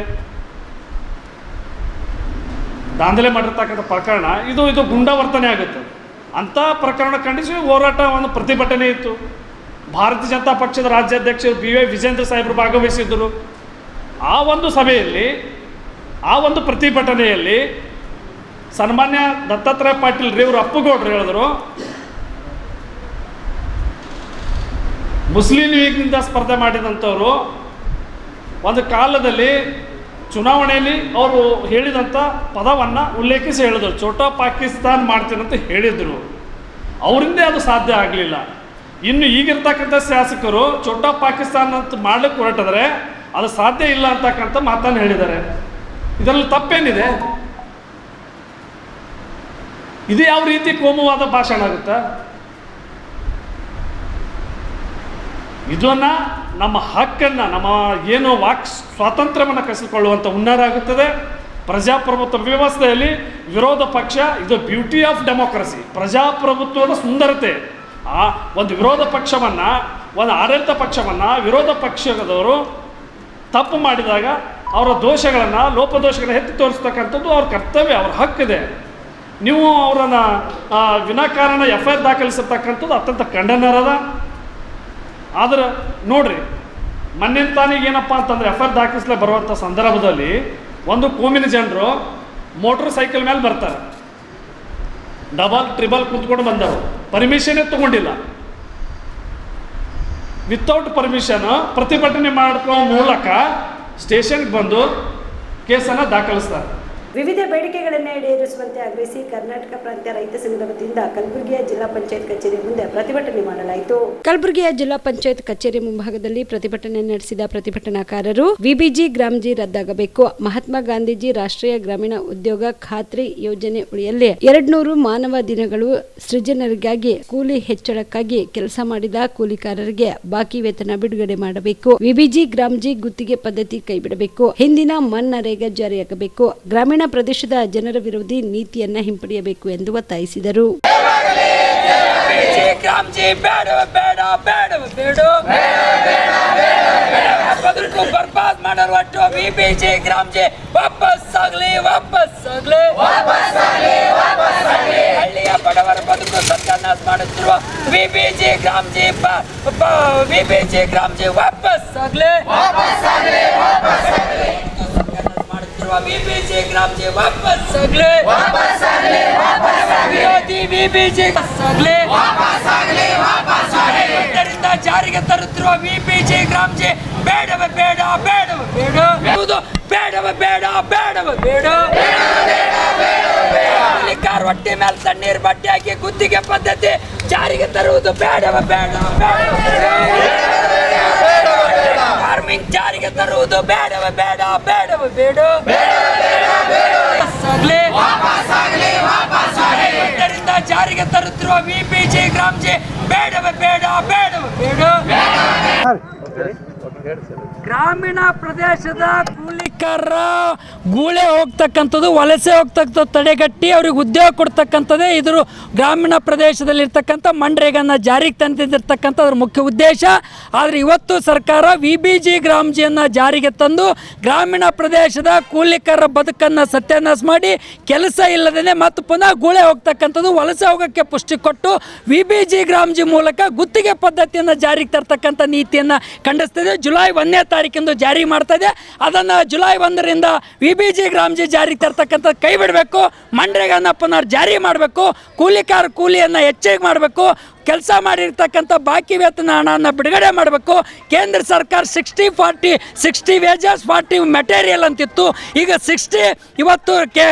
ದಾಂಧಲೆ ಮಾಡಿರ್ತಕ್ಕಂಥ ಪ್ರಕರಣ ಇದು ಗುಂಡಾವರ್ತನೆ ಆಗುತ್ತೆ. ಅಂಥ ಪ್ರಕರಣ ಖಂಡಿಸಿ ಹೋರಾಟ, ಒಂದು ಪ್ರತಿಭಟನೆ ಇತ್ತು. ಭಾರತೀಯ ಜನತಾ ಪಕ್ಷದ ರಾಜ್ಯಾಧ್ಯಕ್ಷರು BY ವಿಜೇಂದ್ರ ಸಾಹೇಬರು ಭಾಗವಹಿಸಿದ್ದರು. ಆ ಒಂದು ಸಭೆಯಲ್ಲಿ, ಆ ಒಂದು ಪ್ರತಿಭಟನೆಯಲ್ಲಿ ಸನ್ಮಾನ್ಯ ದತ್ತಾತ್ರೇಯ ಪಾಟೀಲ್ ರೇವೂರು ಅಪ್ಪುಗೌಡರು ಹೇಳಿದ್ರು, ಮುಸ್ಲಿಂ ಲೀಗ್ನಿಂದ ಸ್ಪರ್ಧೆ ಮಾಡಿದಂಥವರು ಒಂದು ಕಾಲದಲ್ಲಿ ಚುನಾವಣೆಯಲ್ಲಿ ಅವರು ಹೇಳಿದಂಥ ಪದವನ್ನು ಉಲ್ಲೇಖಿಸಿ ಹೇಳಿದರು. ಛೋಟಾ ಪಾಕಿಸ್ತಾನ್ ಮಾಡ್ತೀನಂತ ಹೇಳಿದರು. ಅವರಿಂದೇ ಅದು ಸಾಧ್ಯ ಆಗಲಿಲ್ಲ. ಇನ್ನು ಈಗಿರ್ತಕ್ಕಂಥ ಶಾಸಕರು ಛೋಟಾ ಪಾಕಿಸ್ತಾನ ಅಂತ ಮಾಡ್ಲಿಕ್ಕೆ ಹೊರಟಿದ್ರೆ ಅದು ಸಾಧ್ಯ ಇಲ್ಲ ಅಂತಕ್ಕಂಥ ಮಾತನ್ನು ಹೇಳಿದ್ದಾರೆ. ಇದರಲ್ಲಿ ತಪ್ಪೇನಿದೆ? ಇದು ಯಾವ ರೀತಿ ಕೋಮುವಾದ ಭಾಷಣ ಆಗುತ್ತಾ? ಇದನ್ನು ನಮ್ಮ ಹಕ್ಕನ್ನು, ನಮ್ಮ ಏನು ವಾಕ್ ಸ್ವಾತಂತ್ರ್ಯವನ್ನು ಕಸಿದುಕೊಳ್ಳುವಂಥ ಹುನ್ನಾರ ಆಗುತ್ತದೆ. ಪ್ರಜಾಪ್ರಭುತ್ವ ವ್ಯವಸ್ಥೆಯಲ್ಲಿ ವಿರೋಧ ಪಕ್ಷ, ಇದು ಬ್ಯೂಟಿ ಆಫ್ ಡೆಮೋಕ್ರಸಿ, ಪ್ರಜಾಪ್ರಭುತ್ವದ ಸುಂದರತೆ. ಆ ಒಂದು ವಿರೋಧ ಪಕ್ಷವನ್ನು, ಒಂದು ಆಡಳಿತ ಪಕ್ಷವನ್ನು, ವಿರೋಧ ಪಕ್ಷದವರು ತಪ್ಪು ಮಾಡಿದಾಗ ಅವರ ದೋಷಗಳನ್ನು, ಲೋಪದೋಷಗಳನ್ನು ಎತ್ತಿ ತೋರಿಸ್ತಕ್ಕಂಥದ್ದು ಅವ್ರ ಕರ್ತವ್ಯ, ಅವ್ರ ಹಕ್ಕಿದೆ. ನೀವು ಅವರನ್ನು ವಿನಾಕಾರಣ FIR ದಾಖಲಿಸಿರ್ತಕ್ಕಂಥದ್ದು ಅತ್ಯಂತ ಖಂಡನೀಯದ. ಆದ್ರೆ ನೋಡ್ರಿ, ಮೊನ್ನೆ ತಾನಿಗೆ ಏನಪ್ಪ ಅಂತಂದರೆ FIR ದಾಖಲಿಸಲೇ ಬರುವಂಥ ಸಂದರ್ಭದಲ್ಲಿ ಒಂದು ಕೋಮಿನ ಜನರು ಮೋಟ್ರ್ ಸೈಕಲ್ ಮೇಲೆ ಬರ್ತಾರೆ, ಡಬಲ್ ಟ್ರಿಬಲ್ ಕೂತ್ಕೊಂಡು ಬಂದವರು, ಪರ್ಮಿಷನ್ನೇ ತೊಗೊಂಡಿಲ್ಲ. ವಿತೌಟ್ ಪರ್ಮಿಷನ್ ಪ್ರತಿಭಟನೆ ಮಾಡ್ಕೋ ಮೂಲಕ ಸ್ಟೇಷನ್ಗೆ ಬಂದು ಕೇಸನ್ನು ದಾಖಲಿಸ್ತಾರೆ. ವಿವಿಧ ಬೇಡಿಕೆಗಳನ್ನು ಈಡೇರಿಸುವಂತೆ ಆಗ್ರಹಿಸಿ ಕರ್ನಾಟಕ ಪ್ರಾಂತ್ಯ ರೈತ ಸಂಘದ ವತಿಯಿಂದ ಕಲಬುರಗಿಯ ಜಿಲ್ಲಾ ಪಂಚಾಯತ್ ಕಚೇರಿ ಮುಂದೆ ಪ್ರತಿಭಟನೆ ಮಾಡಲಾಯಿತು. ಕಲಬುರಗಿಯ ಜಿಲ್ಲಾ ಪಂಚಾಯತ್ ಕಚೇರಿ ಮುಂಭಾಗದಲ್ಲಿ ಪ್ರತಿಭಟನೆ ನಡೆಸಿದ ಪ್ರತಿಭಟನಾಕಾರರು ವಿಬಿಜಿ ಗ್ರಾಮ್ಜಿ ರದ್ದಾಗಬೇಕು, ಮಹಾತ್ಮ ಗಾಂಧೀಜಿ ರಾಷ್ಟ್ರೀಯ ಗ್ರಾಮೀಣ ಉದ್ಯೋಗ ಖಾತ್ರಿ ಯೋಜನೆ ಉಳಿಯಲ್ಲಿ 200 ಮಾನವ ದಿನಗಳು ಸೃಜನರಿಗಾಗಿ ಕೂಲಿ ಹೆಚ್ಚಳಕ್ಕಾಗಿ ಕೆಲಸ ಮಾಡಿದ ಕೂಲಿಕಾರರಿಗೆ ಬಾಕಿ ವೇತನ ಬಿಡುಗಡೆ ಮಾಡಬೇಕು, ವಿಬಿಜಿ ಗ್ರಾಮ್ಜಿ ಗುತ್ತಿಗೆ ಪದ್ಧತಿ ಕೈಬಿಡಬೇಕು, ಹಿಂದಿನ ಮನ್ನರೇಗಾ ಜಾರಿಯಾಗಬೇಕು, ಗ್ರಾಮೀಣ ಪ್ರದೇಶದ ಜನರ ವಿರೋಧಿ ನೀತಿಯನ್ನ ಹಿಂಪಡೆಯಬೇಕು ಎಂದು ಒತ್ತಾಯಿಸಿದರು. ಬರ್ಬಾದ್ ಮಾಡಲು ಒಟ್ಟು ವಿಬಿಜಿ ಗ್ರಾಮ್ಜಿ ವಾಪಸ್ ಆಗಲಿ, ಹಳ್ಳಿಯ ಬಡವರ ಬದುಕು ಸತ್ಯಾನಾಶ ಮಾಡುತ್ತಿರುವ ವಿಬಿಜಿ ಗ್ರಾಮ್ಜಿ ವಾಪಸ್ ಆಗಲಿ, ವಿಬಿಜಿ ಗ್ರಾಮ್ಜಿ ವಾಪಸ್ ಆಗಲಿ, ವಿರೋಧಿ ವಿಬಿಜಿ ಇದರಿಂದ ಜಾರಿಗೆ ತರುತ್ತಿರುವ ವಿಬಿಜಿ ಗ್ರಾಮ್ಜಿ ಬೇಡವೇ ಬೇಡ, ಕೂಲಿಕಾರ ಹೊಟ್ಟೆ ಮೇಲೆ ತಣ್ಣೀರು ಬಟ್ಟೆ ಹಾಕಿ ಗುತ್ತಿಗೆ ಪದ್ಧತಿ ಜಾರಿಗೆ ತರುವುದು ಬೇಡವೇ ಬೇಡ, ಫಾರ್ಮಿಂಗ್ ಜಾರಿಗೆ ತರುವುದು ಬೇಡವೇ ಬೇಡ, ಇದರಿಂದ ಜಾರಿಗೆ ತರುತ್ತಿರುವ ವಿಬಿಜಿ ಗ್ರಾಮ್ಜಿ ಬೇಡವೇ ಬೇಡ. ಗ್ರಾಮೀಣ ಪ್ರದೇಶದ ಕೂಲಿಕಾರರ ಗೂಳೆ ಹೋಗ್ತಕ್ಕಂಥದ್ದು, ವಲಸೆ ಹೋಗ್ತಕ್ಕಂಥ ತಡೆಗಟ್ಟಿ ಅವ್ರಿಗೆ ಉದ್ಯೋಗ ಕೊಡ್ತಕ್ಕಂಥದ್ದೇ ಇದ್ರ ಗ್ರಾಮೀಣ ಪ್ರದೇಶದಲ್ಲಿರ್ತಕ್ಕಂಥ ಮನ್ರೇಗಾನ ಜಾರಿಗೆ ತಂದಿರ್ತಕ್ಕಂಥ ಅದ್ರ ಮುಖ್ಯ ಉದ್ದೇಶ. ಆದರೆ ಇವತ್ತು ಸರ್ಕಾರ ವಿಬಿಜಿ ಗ್ರಾಮ್ಜಿಯನ್ನು ಜಾರಿಗೆ ತಂದು ಗ್ರಾಮೀಣ ಪ್ರದೇಶದ ಕೂಲಿಕಾರರ ಬದುಕನ್ನು ಸತ್ಯಾನಾಶ ಮಾಡಿ ಕೆಲಸ ಇಲ್ಲದೇ ಮತ್ತು ಪುನಃ ಗೂಳೆ ಹೋಗ್ತಕ್ಕಂಥದ್ದು, ವಲಸೆ ಹೋಗೋಕ್ಕೆ ಪುಷ್ಟಿ ಕೊಟ್ಟು ವಿಬಿಜಿ ಗ್ರಾಮ್ಜಿ ಮೂಲಕ ಗುತ್ತಿಗೆ ಪದ್ಧತಿಯನ್ನು ಜಾರಿಗೆ ತರ್ತಕ್ಕಂಥ ನೀತಿಯನ್ನು ಖಂಡಿಸ್ತಿದೆ. ಜುಲೈ 1ನೇ ತಾರೀಕಿಂದು ಜಾರಿ ಮಾಡ್ತಾ ಇದೆ. ಅದನ್ನು ಜುಲೈ 1ರಿಂದ ವಿಬಿಜಿ ಗ್ರಾಮ್ಜಿ ಜಾರಿಗೆ ತರ್ತಕ್ಕಂಥ ಕೈ ಬಿಡಬೇಕು, ಮನ್ರೇಗಾನ ಪುನರ್ ಜಾರಿ ಮಾಡಬೇಕು, ಕೂಲಿಕಾರ ಕೂಲಿಯನ್ನು ಹೆಚ್ಚಿಗೆ ಮಾಡಬೇಕು, ಕೆಲಸ ಮಾಡಿರ್ತಕ್ಕಂಥ ಬಾಕಿ ವೇತನ ಹಣವನ್ನು ಬಿಡುಗಡೆ ಮಾಡಬೇಕು. ಕೇಂದ್ರ ಸರ್ಕಾರ 60-40 ವೇಜಸ್ 40 ಮೆಟೀರಿಯಲ್ ಅಂತಿತ್ತು. ಈಗ 60 ಇವತ್ತು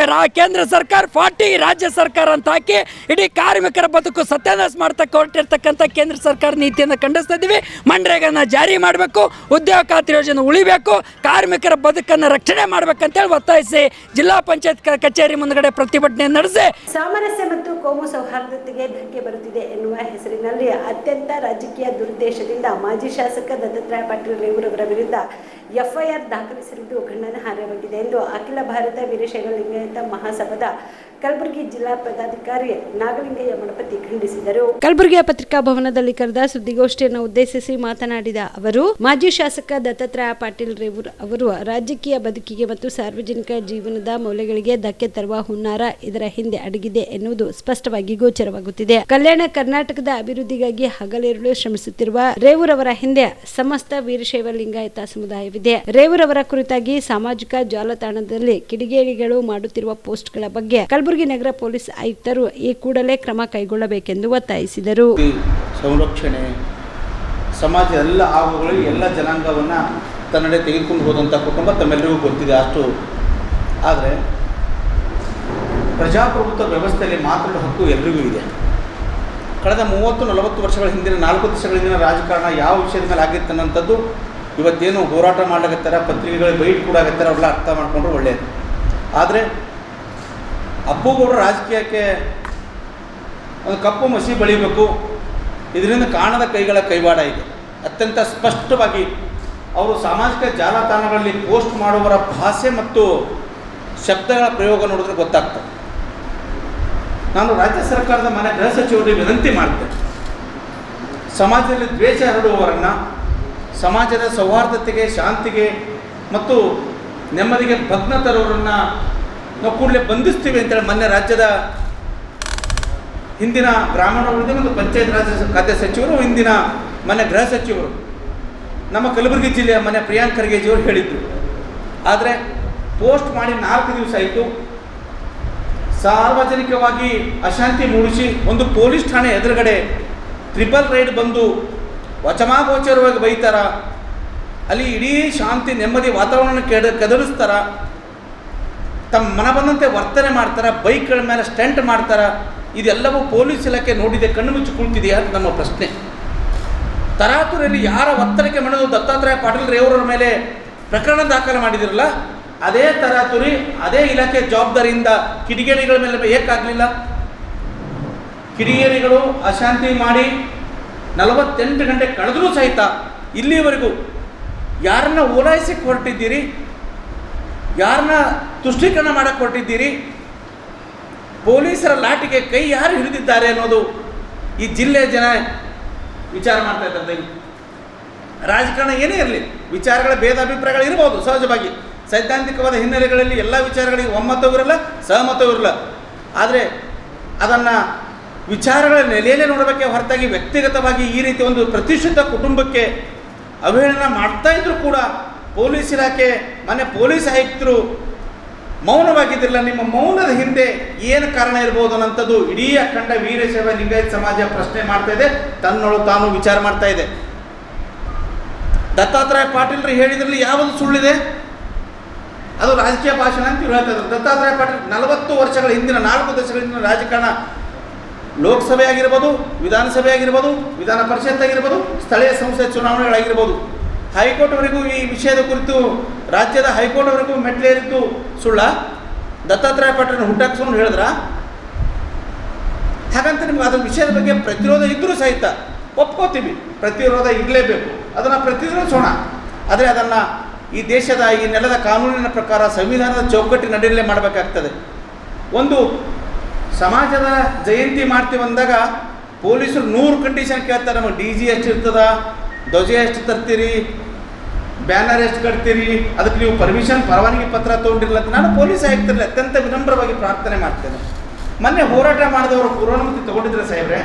ಕೇಂದ್ರ ಸರ್ಕಾರ 40 ರಾಜ್ಯ ಸರ್ಕಾರ ಅಂತ ಹಾಕಿ ಇಡೀ ಕಾರ್ಮಿಕರ ಬದುಕು ಸತ್ಯಾನಾಶ ಹೊರಟಿರ್ತಕ್ಕಂಥ ಕೇಂದ್ರ ಸರ್ಕಾರ ನೀತಿಯನ್ನು ಖಂಡಿಸ್ತಾ ಇದ್ದೀವಿ. ಮನ್ರೇಗಾನ ಜಾರಿ ಮಾಡಬೇಕು, ಉದ್ಯೋಗ ಖಾತ್ರಿ ಯೋಜನೆ ಉಳಿಬೇಕು, ಕಾರ್ಮಿಕರ ಬದುಕನ್ನು ರಕ್ಷಣೆ ಮಾಡಬೇಕಂತೇಳಿ ಒತ್ತಾಯಿಸಿ ಜಿಲ್ಲಾ ಪಂಚಾಯತ್ ಕಚೇರಿ ಮುಂದಗಡೆ ಪ್ರತಿಭಟನೆ ನಡೆಸಿ ಸಾಮರಸ್ಯ ಮತ್ತು ಕೋಮು ಸೌಹಾರ್ದತೆಗೆ ಧಕ್ಕೆ ಬರುತ್ತಿದೆ ಎನ್ನುವ ಹೆಸರಿನಲ್ಲಿ ಅತ್ಯಂತ ರಾಜಕೀಯ ದುರುದ್ದೇಶದಿಂದ ಮಾಜಿ ಶಾಸಕ ದತ್ತಾತ್ರೇಯ ಪಾಟೀಲ್ ರೇವೂರವರ ವಿರುದ್ಧ ಎಫ್ಐಆರ್ ದಾಖಲಿಸಿರುವುದು ಖಂಡನಾರ್ಹವಾಗಿದೆ ಎಂದು ಅಖಿಲ ಭಾರತ ವೀರಶೈವ ಲಿಂಗಾಯತ ಮಹಾಸಭಾದ ಕಲಬುರಗಿ ಜಿಲ್ಲಾ ಪದಾಧಿಕಾರಿ ನಾಗಲಿಂಗಯ್ಯ ಮಣಪತಿ ಖಂಡಿಸಿದರು. ಕಲಬುರಗಿಯ ಪತ್ರಿಕಾ ಭವನದಲ್ಲಿ ಕರೆದ ಸುದ್ದಿಗೋಷ್ಠಿಯನ್ನು ಉದ್ದೇಶಿಸಿ ಮಾತನಾಡಿದ ಅವರು, ಮಾಜಿ ಶಾಸಕ ದತ್ತಾತ್ರೇಯ ಪಾಟೀಲ್ ರೇವೂರ್ ಅವರು ರಾಜಕೀಯ ಬದುಕಿಗೆ ಮತ್ತು ಸಾರ್ವಜನಿಕ ಜೀವನದ ಮೌಲ್ಯಗಳಿಗೆ ಧಕ್ಕೆ ತರುವ ಹುನ್ನಾರ ಇದರ ಹಿಂದೆ ಅಡಗಿದೆ ಎನ್ನುವುದು ಸ್ಪಷ್ಟವಾಗಿ ಗೋಚರವಾಗುತ್ತಿದೆ. ಕಲ್ಯಾಣ ಕರ್ನಾಟಕದ ಅಭಿವೃದ್ಧಿಗಾಗಿ ಹಗಲಿರುಳು ಶ್ರಮಿಸುತ್ತಿರುವ ರೇವೂರ್ ಅವರ ಹಿಂದೆ ಸಮಸ್ತ ವೀರಶೈವ ಲಿಂಗಾಯತ ಸಮುದಾಯವಿದೆ. ರೇವೂರ್ ಅವರ ಕುರಿತಾಗಿ ಸಾಮಾಜಿಕ ಜಾಲತಾಣದಲ್ಲಿ ಕಿಡಿಗೇಡಿಗಳು ಮಾಡುತ್ತಿರುವ ಪೋಸ್ಟ್ಗಳ ಬಗ್ಗೆ ಕಲಬುರಗಿ ನಗರ ಪೊಲೀಸ್ ಆಯುಕ್ತರು ಈ ಕೂಡಲೇ ಕ್ರಮ ಕೈಗೊಳ್ಳಬೇಕೆಂದು ಒತ್ತಾಯಿಸಿದರು. ಸಂರಕ್ಷಣೆ ಸಮಾಜ ಎಲ್ಲ ಆಗುಗಳಿಗೆ ಎಲ್ಲ ಜನಾಂಗವನ್ನು ತನ್ನಡೆ ತೆಗೆದುಕೊಂಡು ಹೋದಂಥ ಕುಟುಂಬ ತಮ್ಮೆಲ್ಲರಿಗೂ ಗೊತ್ತಿದೆ. ಅಷ್ಟು ಆದರೆ ಪ್ರಜಾಪ್ರಭುತ್ವ ವ್ಯವಸ್ಥೆಯಲ್ಲಿ ಮಾತನಾಡೋ ಹಕ್ಕು ಎಲ್ರಿಗೂ ಇದೆ. ಕಳೆದ 30-40 ವರ್ಷಗಳ ಹಿಂದಿನ 4 ದಶಕಗಳ ಹಿಂದಿನ ರಾಜಕಾರಣ ಯಾವ ವಿಷಯದ ಮೇಲೆ ಆಗಿತ್ತು ಅನ್ನೋಂಥದ್ದು ಇವತ್ತೇನು ಹೋರಾಟ ಮಾಡಾಕತ್ತಾರ, ಪತ್ರಿಕೆಗಳಿಗೆ ಬೈಟ್ ಕೂಡ ಆಗತ್ತಾರ, ಅವರೆಲ್ಲ ಅರ್ಥ ಮಾಡಿಕೊಂಡ್ರೆ ಒಳ್ಳೆಯದು. ಆದರೆ ಅಪ್ಪುಗೌಡರ ರಾಜಕೀಯಕ್ಕೆ ಒಂದು ಕಪ್ಪು ಮಸಿ ಬಳಿಬೇಕು, ಇದರಿಂದ ಕಾಣದ ಕೈಗಳ ಕೈವಾಡ ಇದೆ. ಅತ್ಯಂತ ಸ್ಪಷ್ಟವಾಗಿ ಅವರು ಸಾಮಾಜಿಕ ಜಾಲತಾಣಗಳಲ್ಲಿ ಪೋಸ್ಟ್ ಮಾಡುವವರ ಭಾಷೆ ಮತ್ತು ಶಬ್ದಗಳ ಪ್ರಯೋಗ ನೋಡಿದ್ರೆ ಗೊತ್ತಾಗ್ತದೆ. ನಾನು ರಾಜ್ಯ ಸರ್ಕಾರದ ಮನೆ ಗೃಹ ಸಚಿವರಿಗೆ ವಿನಂತಿ ಮಾಡ್ತೇನೆ, ಸಮಾಜದಲ್ಲಿ ದ್ವೇಷ ಹರಡುವವರನ್ನು, ಸಮಾಜದ ಸೌಹಾರ್ದತೆಗೆ, ಶಾಂತಿಗೆ ಮತ್ತು ನೆಮ್ಮದಿಗೆ ಭಗ್ನ ತರುವವರನ್ನು ನಾವು ಕೂಡಲೇ ಬಂಧಿಸ್ತೀವಿ ಅಂತೇಳಿ ಮೊನ್ನೆ ರಾಜ್ಯದ ಹಿಂದಿನ ಗ್ರಾಮೀಣಾಭಿವೃದ್ಧಿ ಮತ್ತು ಪಂಚಾಯತ್ ರಾಜ್ ಖಾತೆ ಸಚಿವರು, ಹಿಂದಿನ ಮನೆ ಗೃಹ ಸಚಿವರು, ನಮ್ಮ ಕಲಬುರಗಿ ಜಿಲ್ಲೆಯ ಮನೆ ಪ್ರಿಯಾಂಕ್ ಖರ್ಗೆಜಿಯವರು ಹೇಳಿದರು. ಆದರೆ ಪೋಸ್ಟ್ ಮಾಡಿ 4 ದಿವಸ ಆಯಿತು, ಸಾರ್ವಜನಿಕವಾಗಿ ಅಶಾಂತಿ ಮೂಡಿಸಿ ಒಂದು ಪೊಲೀಸ್ ಠಾಣೆ ಎದುರುಗಡೆ ಟ್ರಿಪಲ್ ರೈಡ್ ಬಂದು ವಚಮಾಗೋಚರವಾಗಿ ಬೈತಾರ, ಅಲ್ಲಿ ಇಡೀ ಶಾಂತಿ ನೆಮ್ಮದಿ ವಾತಾವರಣ ಕೆದರಿಸ್ತಾರ. ತಮ್ಮ ಮನ ಬಂದಂತೆ ವರ್ತನೆ ಮಾಡ್ತಾರೆ, ಬೈಕ್ಗಳ ಮೇಲೆ ಸ್ಟಂಟ್ ಮಾಡ್ತಾರೆ. ಇದೆಲ್ಲವೂ ಪೊಲೀಸ್ ಇಲಾಖೆ ನೋಡಿದೆ, ಕಣ್ಣು ಮುಚ್ಚಿ ಕುಳಿತಿದೆಯಾ ಅಂತ ನಮ್ಮ ಪ್ರಶ್ನೆ. ತರಾತುರಿಯಲ್ಲಿ ಯಾರ ಒತ್ತಡಕ್ಕೆ ಮಣಿದು ದತ್ತಾತ್ರೇಯ ಪಾಟೀಲ್ ರೇವರವರ ಮೇಲೆ ಪ್ರಕರಣ ದಾಖಲು ಮಾಡಿದಿರಲ್ಲ, ಅದೇ ತರಾತುರಿ ಅದೇ ಇಲಾಖೆ ಜವಾಬ್ದಾರಿಯಿಂದ ಕಿಡಿಗೇಡಿಗಳ ಮೇಲೆ ಏಕಾಗಲಿಲ್ಲ. ಕಿಡಿಗೇಡಿಗಳು ಅಶಾಂತಿ ಮಾಡಿ 48 ಗಂಟೆ ಕಳೆದರೂ ಸಹಿತ ಇಲ್ಲಿವರೆಗೂ ಯಾರನ್ನ ಓಲೈಸಕ್ಕೆ ಹೊರಟಿದ್ದೀರಿ, ಯಾರನ್ನ ತುಷ್ಟೀಕರಣ ಮಾಡಕ್ಕೆ ಹೊರಟಿದ್ದೀರಿ, ಪೊಲೀಸರ ಲಾಟಿಗೆ ಕೈ ಯಾರು ಹಿಡಿದಿದ್ದಾರೆ ಅನ್ನೋದು ಈ ಜಿಲ್ಲೆಯ ಜನ ವಿಚಾರ ಮಾಡ್ತಾ ಇದ್ದಾರೆ. ರಾಜಕಾರಣ ಏನೇ ಇರಲಿ, ವಿಚಾರಗಳ ಭೇದಾಭಿಪ್ರಾಯಗಳು ಇರ್ಬೋದು ಸಹಜವಾಗಿ. ಸೈದ್ಧಾಂತಿಕವಾದ ಹಿನ್ನೆಲೆಗಳಲ್ಲಿ ಎಲ್ಲ ವಿಚಾರಗಳಿಗೆ ಒಮ್ಮತವೂ ಇರಲ್ಲ, ಸಹಮತವೂ ಇರಲ್ಲ. ಆದರೆ ಅದನ್ನು ವಿಚಾರಗಳ ನೆಲೆಯಲ್ಲೇ ನೋಡಬೇಕೆ ಹೊರತಾಗಿ ವ್ಯಕ್ತಿಗತವಾಗಿ ಈ ರೀತಿ ಒಂದು ಪ್ರತಿಷ್ಠಿತ ಕುಟುಂಬಕ್ಕೆ ಅವಹೇಳನ ಮಾಡ್ತಾ ಇದ್ರೂ ಕೂಡ ಪೊಲೀಸ್ ಇಲಾಖೆ, ಮನೆ ಪೊಲೀಸ್ ಆಯುಕ್ತರು ಮೌನವಾಗಿದ್ದಿಲ್ಲ. ನಿಮ್ಮ ಮೌನದ ಹಿಂದೆ ಏನು ಕಾರಣ ಇರ್ಬೋದು ಅನ್ನೋಂಥದ್ದು ಇಡೀ ಅಖಂಡ ವೀರಶೈವ ಲಿಂಗಾಯತ ಸಮಾಜ ಪ್ರಶ್ನೆ ಮಾಡ್ತಾ ಇದೆ, ತನ್ನೊಳಗೆ ತಾನು ವಿಚಾರ ಮಾಡ್ತಾ ಇದೆ. ದತ್ತಾತ್ರೇಯ ಪಾಟೀಲ್ರು ಹೇಳಿದ್ರಲ್ಲಿ ಯಾವುದು ಸುಳ್ಳಿದೆ? ಅದು ರಾಜಕೀಯ ಭಾಷಣ ಅಂತ ಹೇಳ್ತಾ ಇದ್ದಾರೆ. ದತ್ತಾತ್ರೇಯ ಪಾಟೀಲ್ 40 ವರ್ಷಗಳ ಹಿಂದಿನ 4 ದಶಕಗಳ ಹಿಂದಿನ ರಾಜಕಾರಣ, ಲೋಕಸಭೆ ಆಗಿರ್ಬೋದು, ವಿಧಾನಸಭೆ ಆಗಿರ್ಬೋದು, ವಿಧಾನ ಪರಿಷತ್ ಆಗಿರ್ಬೋದು, ಸ್ಥಳೀಯ ಸಂಸ್ಥೆ ಚುನಾವಣೆಗಳಾಗಿರ್ಬೋದು, ಹೈಕೋರ್ಟ್ವರೆಗೂ ಈ ವಿಷಯದ ಕುರಿತು ರಾಜ್ಯದ ಹೈಕೋರ್ಟ್ವರೆಗೂ ಮೆಟ್ಲೇರಿದ್ದು ಸುಳ್ಳ? ದತ್ತಾತ್ರೇಯ ಪಾಟೀಲ್ ಹುಟ್ಟಾಕ್ಸೋನು ಹೇಳಿದ್ರ? ಹಾಗಂತ ನಿಮ್ಗೆ ಅದ್ರ ವಿಷಯದ ಬಗ್ಗೆ ಪ್ರತಿರೋಧ ಇದ್ದರೂ ಸಹಿತ ಒಪ್ಕೋತೀವಿ, ಪ್ರತಿರೋಧ ಇರಲೇಬೇಕು, ಅದನ್ನು ಪ್ರತಿರೋಧಿಸೋಣ. ಆದರೆ ಅದನ್ನು ಈ ದೇಶದ ಈ ನೆಲದ ಕಾನೂನಿನ ಪ್ರಕಾರ ಸಂವಿಧಾನದ ಚೌಕಟ್ಟಿನಡಿಯಲ್ಲೇ ಮಾಡಬೇಕಾಗ್ತದೆ. ಒಂದು ಸಮಾಜದ ಜಯಂತಿ ಮಾಡ್ತೀವಿ ಅಂದಾಗ ಪೊಲೀಸರು 100 ಕಂಡೀಷನ್ ಕೇಳ್ತಾರೆ. ನಮಗೆ DG ಎಷ್ಟು ಇರ್ತದ, ಧ್ವಜ ಎಷ್ಟು ತರ್ತೀರಿ, ಬ್ಯಾನರ್ ಎಷ್ಟು ಕಟ್ತೀರಿ, ಅದಕ್ಕೆ ನೀವು ಪರವಾನಗಿ ಪತ್ರ ತೊಗೊಂಡಿರಲ್ಲ ಅಂತ ನಾನು ಪೊಲೀಸ್ ಆಯುಕ್ತರಲ್ಲಿ ಅತ್ಯಂತ ವಿನಮ್ರವಾಗಿ ಪ್ರಾರ್ಥನೆ ಮಾಡ್ತೇನೆ. ಮೊನ್ನೆ ಹೋರಾಟ ಮಾಡಿದವರು ಪೂರ್ವಾನುಮತಿ ತಗೊಂಡಿದ್ರೆ ಸಾಹೇಬ್ರೆ,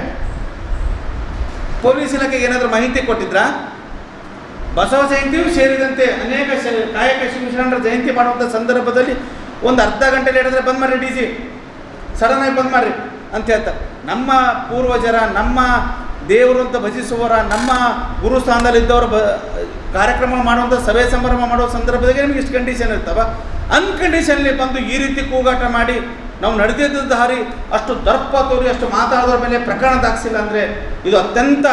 ಪೊಲೀಸ್ ಇಲಾಖೆಗೆ ಏನಾದರೂ ಮಾಹಿತಿ ಕೊಟ್ಟಿದ್ರಾ? ಬಸವ ಜಯಂತಿಯೂ ಸೇರಿದಂತೆ ಅನೇಕ ಕಾಯಕ ಶಿವಶರಣರ ಜಯಂತಿ ಮಾಡುವಂಥ ಸಂದರ್ಭದಲ್ಲಿ ಒಂದು ಅರ್ಧ ಗಂಟೆ ಹೇಳಿದ್ರೆ ಬಂದ್ ಮಾಡ್ರಿ DG, ಸಡನ್ನಾಗಿ ಬಂದ್ ಮಾಡ್ರಿ ಅಂತ ಹೇಳ್ತಾರೆ. ನಮ್ಮ ಪೂರ್ವಜರ, ನಮ್ಮ ದೇವರು ಅಂತ ಭಜಿಸುವವರ, ನಮ್ಮ ಗುರು ಸ್ಥಾನದಲ್ಲಿದ್ದವರು ಕಾರ್ಯಕ್ರಮ ಮಾಡುವಂಥ ಸಭೆ ಸಂಭ್ರಮ ಮಾಡುವ ಸಂದರ್ಭದಲ್ಲಿ ನಿಮಗೆ ಇಷ್ಟು ಕಂಡೀಷನ್ ಇರ್ತಾವ? ಅನ್ಕಂಡೀಷನ್ಲಿ ಬಂದು ಈ ರೀತಿ ಕೂಗಾಟ ಮಾಡಿ ನಾವು ನಡೆದಿದ್ದ ದಾರಿ ಅಷ್ಟು ದರ್ಪ ತೋರಿ ಅಷ್ಟು ಮಾತಾಡೋದ್ರ ಮೇಲೆ ಪ್ರಕರಣ ದಾಖಲಿಸಿಲ್ಲ ಅಂದರೆ ಇದು ಅತ್ಯಂತ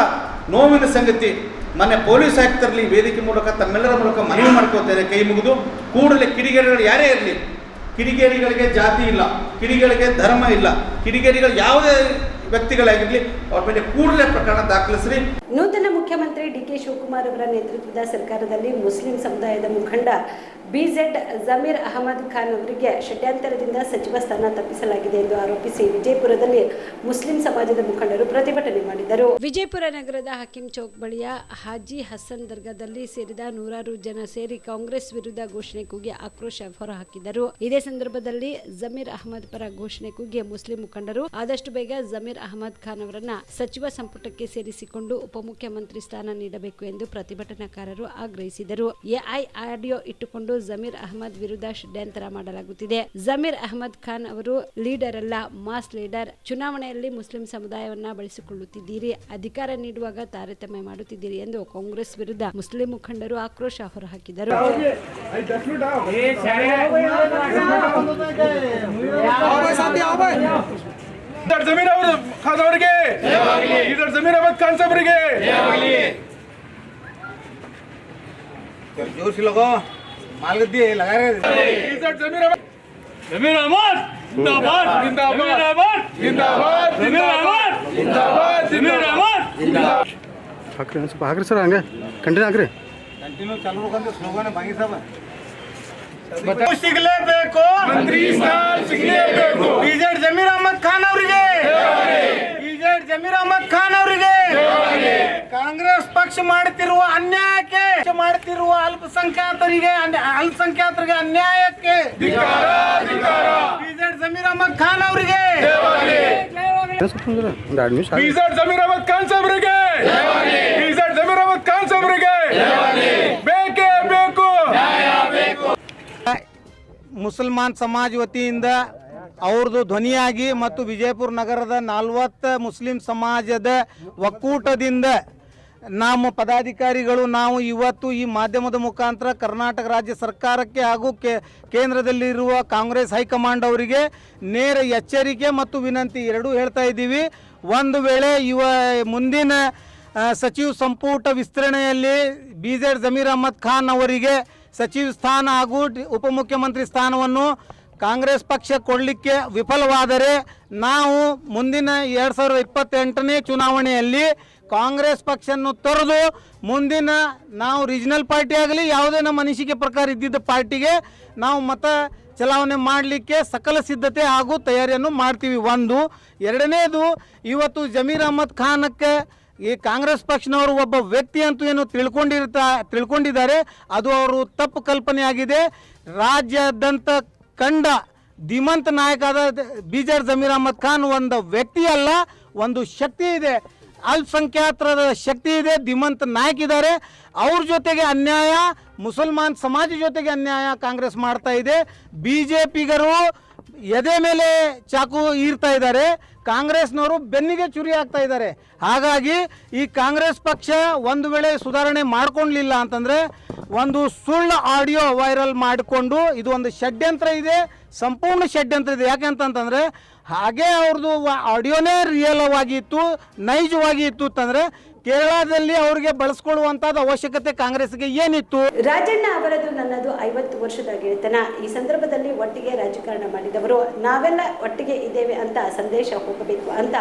ನೋವಿನ ಸಂಗತಿ. ಮೊನ್ನೆ ಪೊಲೀಸ್ ಆಯುಕ್ತರಲ್ಲಿ ವೇದಿಕೆ ಮೂಲಕ ತಮ್ಮೆಲ್ಲರ ಮೂಲಕ ಮನವಿ ಮಾಡ್ಕೋತೇನೆ, ಕೈ ಮುಗಿದು ಕೂಡಲೇ ಕಿಡಿಗೇಡಿಗಳು ಯಾರೇ ಇರಲಿ, ಕಿಡಿಗೇಡಿಗಳಿಗೆ ಜಾತಿ ಇಲ್ಲ, ಕಿಡಿಗೇಡಿಗಳಿಗೆ ಧರ್ಮ ಇಲ್ಲ, ಕಿಡಿಗೇಡಿಗಳು ಯಾವುದೇ ವ್ಯಕ್ತಿಗಳಾಗಿರಲಿ ಅವ್ರ ಮೇಲೆ ಕೂಡಲೇ ಪ್ರಕರಣ ದಾಖಲಿಸ್ರಿ. ನೂತನ ಮುಖ್ಯಮಂತ್ರಿ DK ಶಿವಕುಮಾರ್ ಅವರ ನೇತೃತ್ವದ ಸರ್ಕಾರದಲ್ಲಿ ಮುಸ್ಲಿಂ ಸಮುದಾಯದ ಮುಖಂಡ BZ ಜಮೀರ್ ಅಹಮದ್ ಖಾನ್ ಅವರಿಗೆ ಷಡ್ಯಂತರದಿಂದ ಸಚಿವ ಸ್ಥಾನ ತಪ್ಪಿಸಲಾಗಿದೆ ಎಂದು ಆರೋಪಿಸಿ ವಿಜಯಪುರದಲ್ಲಿ ಮುಸ್ಲಿಂ ಸಮಾಜದ ಮುಖಂಡರು ಪ್ರತಿಭಟನೆ ಮಾಡಿದರು. ವಿಜಯಪುರ ನಗರದ ಹಕೀಂ ಚೌಕ್ ಬಳಿಯ ಹಾಜಿ ಹಸನ್ ದರ್ಗಾದಲ್ಲಿ ಸೇರಿದ ನೂರಾರು ಜನ ಸೇರಿ ಕಾಂಗ್ರೆಸ್ ವಿರುದ್ಧ ಘೋಷಣೆ ಕೂಗಿ ಆಕ್ರೋಶ ಹೊರಹಾಕಿದರು. ಇದೇ ಸಂದರ್ಭದಲ್ಲಿ ಜಮೀರ್ ಅಹಮದ್ ಪರ ಘೋಷಣೆ ಕೂಗಿ ಮುಸ್ಲಿಂ ಮುಖಂಡರು ಆದಷ್ಟು ಬೇಗ ಜಮೀರ್ ಅಹಮದ್ ಖಾನ್ ಅವರನ್ನ ಸಚಿವ ಸಂಪುಟಕ್ಕೆ ಸೇರಿಸಿಕೊಂಡು ಉಪಮುಖ್ಯಮಂತ್ರಿ ಸ್ಥಾನ ನೀಡಬೇಕು ಎಂದು ಪ್ರತಿಭಟನಾಕಾರರು ಆಗ್ರಹಿಸಿದರು. AI ಆಡಿಯೋ ಇಟ್ಟುಕೊಂಡು ಜಮೀರ್ ಅಹಮದ್ ವಿರುದ್ಧ ಷಡ್ಯಂತರ ಮಾಡಲಾಗುತ್ತಿದೆ. ಜಮೀರ್ ಅಹಮದ್ ಖಾನ್ ಅವರು ಲೀಡರ್ ಅಲ್ಲ, ಮಾಸ್ ಲೀಡರ್. ಚುನಾವಣೆಯಲ್ಲಿ ಮುಸ್ಲಿಂ ಸಮುದಾಯವನ್ನ ಬಳಸಿಕೊಳ್ಳುತ್ತಿದ್ದೀರಿ, ಅಧಿಕಾರ ನೀಡುವಾಗ ತಾರತಮ್ಯ ಮಾಡುತ್ತಿದ್ದೀರಿ ಎಂದು ಕಾಂಗ್ರೆಸ್ ವಿರುದ್ಧ ಮುಸ್ಲಿಂ ಮುಖಂಡರು ಆಕ್ರೋಶ ಹೊರಹಾಕಿದರು. ಜಮೀರ್ ಅಹಮದ್ ಖಾನ್ ಅವರಿಗೆ, ಜಮೀರ್ ಅಹಮದ್ ಖಾನ್ ಸಾಹೇಬರಿಗೆ जोर से लगो, माल गद्दी लगा रहे जमीर अहमद जिंदाबाद, जिंदाबाद, जिंदाबाद, जिंदाबाद, जिंदाबाद, जमीर अहमद जिंदाबाद. ಹಾಕ್ರಿ ಸರ್, ಹಂಗೆ ಕಂಟಿನ್ಯೂ ಹಾಕ್ರಿ. ಕಂಟಿನ್ಯೂ ಚಾಲೂ ಅಂತ ಸ್ಲೋಗನ್ ಬಾಗಿ ಸಾಬ ಸಿಗಲೇಬೇಕು, ಮಂತ್ರಿ ಸ್ಥಾನ ಸಿಗಲೇಬೇಕು. BZ ಜಮೀರ್ ಅಹಮದ್ ಖಾನ್ ಅವರಿಗೆ, BZ ಜಮೀರ್ ಅಹಮದ್ ಖಾನ್ ಅವರಿಗೆ, ಕಾಂಗ್ರೆಸ್ ಪಕ್ಷ ಮಾಡುತ್ತಿರುವ ಅನ್ಯಾಯಕ್ಕೆ, ಮಾಡುತ್ತಿರುವ ಅಲ್ಪಸಂಖ್ಯಾತರಿಗೆ ಅನ್ಯಾಯಕ್ಕೆ BZ ಜಮೀರ್ ಅಹಮದ್ ಖಾನ್ ಅವರಿಗೆ, BZ ಜಮೀರ್ ಅಹಮದ್ ಖಾನ್ ಸಾಹೇಬರಿಗೆ, BZ ಜಮೀರ್ ಅಹಮದ್ ಖಾನ್ ಸಾಹೇಬರಿಗೆ ಬೇಕೇ ಬೇಕು. ಮುಸಲ್ಮಾನ್ ಸಮಾಜ ವತಿಯಿಂದ ಅವ್ರದ್ದು ಧ್ವನಿಯಾಗಿ ಮತ್ತು ವಿಜಯಪುರ ನಗರದ 40 ಮುಸ್ಲಿಂ ಸಮಾಜದ ಒಕ್ಕೂಟದಿಂದ ನಮ್ಮ ಪದಾಧಿಕಾರಿಗಳು ನಾವು ಇವತ್ತು ಈ ಮಾಧ್ಯಮದ ಮುಖಾಂತರ ಕರ್ನಾಟಕ ರಾಜ್ಯ ಸರ್ಕಾರಕ್ಕೆ ಹಾಗೂ ಕೇಂದ್ರದಲ್ಲಿರುವ ಕಾಂಗ್ರೆಸ್ ಹೈಕಮಾಂಡ್ ಅವರಿಗೆ ನೇರ ಎಚ್ಚರಿಕೆ ಮತ್ತು ವಿನಂತಿ ಎರಡೂ ಹೇಳ್ತಾ ಇದ್ದೀವಿ. ಒಂದು ವೇಳೆ ಮುಂದಿನ ಸಚಿವ ಸಂಪುಟ ವಿಸ್ತರಣೆಯಲ್ಲಿ BZ ಜಮೀರ್ ಅಹ್ಮದ್ ಖಾನ್ ಅವರಿಗೆ ಸಚಿವ ಸ್ಥಾನ ಹಾಗೂ ಉಪಮುಖ್ಯಮಂತ್ರಿ ಸ್ಥಾನವನ್ನು ಕಾಂಗ್ರೆಸ್ ಪಕ್ಷ ಕೊಡಲಿಕ್ಕೆ ವಿಫಲವಾದರೆ ನಾವು ಮುಂದಿನ 2028ನೇ ಚುನಾವಣೆಯಲ್ಲಿ ಕಾಂಗ್ರೆಸ್ ಪಕ್ಷವನ್ನು ತೊರೆದು ಮುಂದಿನ ನಾವು ರೀಜನಲ್ ಪಾರ್ಟಿ ಆಗಲಿ ಯಾವುದೇ ನಮ್ಮ ಅನಿಸಿಕೆ ಪ್ರಕಾರ ಇದ್ದಿದ್ದ ಪಾರ್ಟಿಗೆ ನಾವು ಮತ ಚಲಾವಣೆ ಮಾಡಲಿಕ್ಕೆ ಸಕಲ ಸಿದ್ಧತೆ ಹಾಗೂ ತಯಾರಿಯನ್ನು ಮಾಡ್ತೀವಿ. ಒಂದು. ಎರಡನೇದು, ಇವತ್ತು ಜಮೀರ್ ಅಹ್ಮದ್ ಖಾನಕ್ಕೆ ಈ ಕಾಂಗ್ರೆಸ್ ಪಕ್ಷನವರು ಒಬ್ಬ ವ್ಯಕ್ತಿ ಅಂತೂ ಏನು ತಿಳ್ಕೊಂಡಿದ್ದಾರೆ, ಅದು ಅವರು ತಪ್ಪು ಕಲ್ಪನೆ ಆಗಿದೆ. ರಾಜ್ಯಾದ್ಯಂತ ಕಂಡ ಧೀಮಂತ ನಾಯಕ ಆದ BZ ಜಮೀರ್ ಅಹ್ಮದ್ ಖಾನ್ ಒಂದು ವ್ಯಕ್ತಿ ಅಲ್ಲ, ಒಂದು ಶಕ್ತಿ ಇದೆ, ಅಲ್ಪಸಂಖ್ಯಾತರ ಶಕ್ತಿ ಇದೆ, ಧೀಮಂತ ನಾಯಕ ಇದ್ದಾರೆ. ಅವ್ರ ಜೊತೆಗೆ ಅನ್ಯಾಯ, ಮುಸಲ್ಮಾನ್ ಸಮಾಜ ಜೊತೆಗೆ ಅನ್ಯಾಯ ಕಾಂಗ್ರೆಸ್ ಮಾಡ್ತಾ ಇದೆ. BJಪಿಗರು ಎದೆ ಮೇಲೆ ಚಾಕು ಈರ್ತಾ ಇದ್ದಾರೆ, ಕಾಂಗ್ರೆಸ್ನವರು ಬೆನ್ನಿಗೆ ಚುರಿ ಆಗ್ತಾ ಇದ್ದಾರೆ. ಹಾಗಾಗಿ ಈ ಕಾಂಗ್ರೆಸ್ ಪಕ್ಷ ಒಂದು ವೇಳೆ ಸುಧಾರಣೆ ಮಾಡ್ಕೊಳ್ಳಲಿಲ್ಲ ಅಂತಂದರೆ ಒಂದು ಸುಳ್ಳು ಆಡಿಯೋ ವೈರಲ್ ಮಾಡಿಕೊಂಡು ಇದು ಒಂದು ಷಡ್ಯಂತ್ರ ಇದೆ, ಸಂಪೂರ್ಣ ಷಡ್ಯಂತ್ರ ಇದೆ. ಯಾಕೆಂತಂದರೆ ಹಾಗೆ ಅವ್ರದ್ದು ಆಡಿಯೋನೇ ರಿಯಲ್ ಆಗಿತ್ತು, ನೈಜವಾಗಿ ಇತ್ತು ಅಂತಂದರೆ ಕೇರಳದಲ್ಲಿ ಅವರಿಗೆ ಬಳಸ್ಕೊಳ್ಳುವಂಥದ್ದು ಅವಶ್ಯಕತೆ ಕಾಂಗ್ರೆಸ್ಗೆ ಏನಿತ್ತು? ರಾಜಣ್ಣ ಅವರದು ನನ್ನದು 50 ವರ್ಷದ ಗೆಳೆತನ. ಈ ಸಂದರ್ಭದಲ್ಲಿ ಒಟ್ಟಿಗೆ ರಾಜಕಾರಣ ಮಾಡಿದವರು, ನಾವೆಲ್ಲ ಒಟ್ಟಿಗೆ ಇದ್ದೇವೆ ಅಂತ ಸಂದೇಶ ಹೋಗಬೇಕು ಅಂತ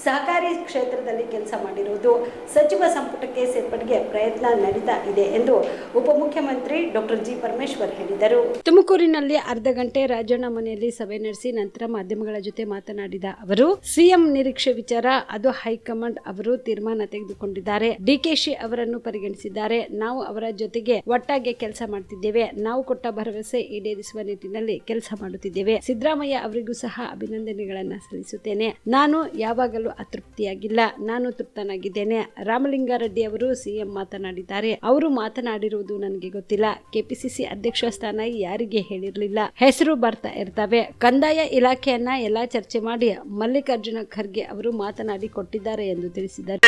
ಸಹಕಾರಿ ಕ್ಷೇತ್ರದಲ್ಲಿ ಕೆಲಸ ಮಾಡಿರುವುದು. ಸಚಿವ ಸಂಪುಟಕ್ಕೆ ಸೇರ್ಪಡೆಗೆ ಪ್ರಯತ್ನ ನಡೀತಾ ಇದೆ ಎಂದು ಉಪಮುಖ್ಯಮಂತ್ರಿ ಡಾಕ್ಟರ್ ಜಿ ಪರಮೇಶ್ವರ್ ಹೇಳಿದರು. ತುಮಕೂರಿನಲ್ಲಿ ಅರ್ಧ ಗಂಟೆ ರಾಜಣ್ಣ ಮನೆಯಲ್ಲಿ ಸಭೆ ನಡೆಸಿ ನಂತರ ಮಾಧ್ಯಮಗಳ ಜೊತೆ ಮಾತನಾಡಿದ ಅವರು, ಸಿಎಂ ನಿರೀಕ್ಷೆ ವಿಚಾರ ಅದು ಹೈಕಮಾಂಡ್ ಅವರು ತೀರ್ಮಾನ ತೆಗೆದುಕೊಂಡಿದ್ದಾರೆ. ಡಿಕೆಶಿ ಅವರನ್ನು ಪರಿಗಣಿಸಿದ್ದಾರೆ. ನಾವು ಅವರ ಜೊತೆಗೆ ಒಟ್ಟಾಗಿ ಕೆಲಸ ಮಾಡ್ತಿದ್ದೇವೆ. ನಾವು ಕೊಟ್ಟ ಭರವಸೆ ಈಡೇರಿಸುವ ನಿಟ್ಟಿನಲ್ಲಿ ಕೆಲಸ ಮಾಡುತ್ತಿದ್ದೇವೆ. ಸಿದ್ದರಾಮಯ್ಯ ಅವರಿಗೂ ಸಹ ಅಭಿನಂದನೆಗಳನ್ನ ಸಲ್ಲಿಸುತ್ತೇನೆ. ನಾನು ಯಾವಾಗಲೂ ಅತೃಪ್ತಿಯಾಗಿಲ್ಲ, ನಾನು ತೃಪ್ತನಾಗಿದ್ದೇನೆ. ರಾಮಲಿಂಗಾರೆಡ್ಡಿ ಅವರು ಸಿಎಂ ಮಾತನಾಡಿದ್ದಾರೆ. ಅವರು ಮಾತನಾಡಿರುವುದು ನನಗೆ ಗೊತ್ತಿಲ್ಲ. ಕೆಪಿಸಿಸಿ ಅಧ್ಯಕ್ಷ ಸ್ಥಾನ ಯಾರಿಗೆ ಹೇಳಿರಲಿಲ್ಲ. ಹೆಸರು ಬರ್ತಾ ಇರ್ತವೆ. ಕಂದಾಯ ಇಲಾಖೆಯನ್ನ ಎಲ್ಲಾ ಚರ್ಚೆ ಮಾಡಿ ಮಲ್ಲಿಕಾರ್ಜುನ ಖರ್ಗೆ ಅವರು ಮಾತನಾಡಿ ಕೊಟ್ಟಿದ್ದಾರೆ ಎಂದು ತಿಳಿಸಿದ್ದಾರೆ.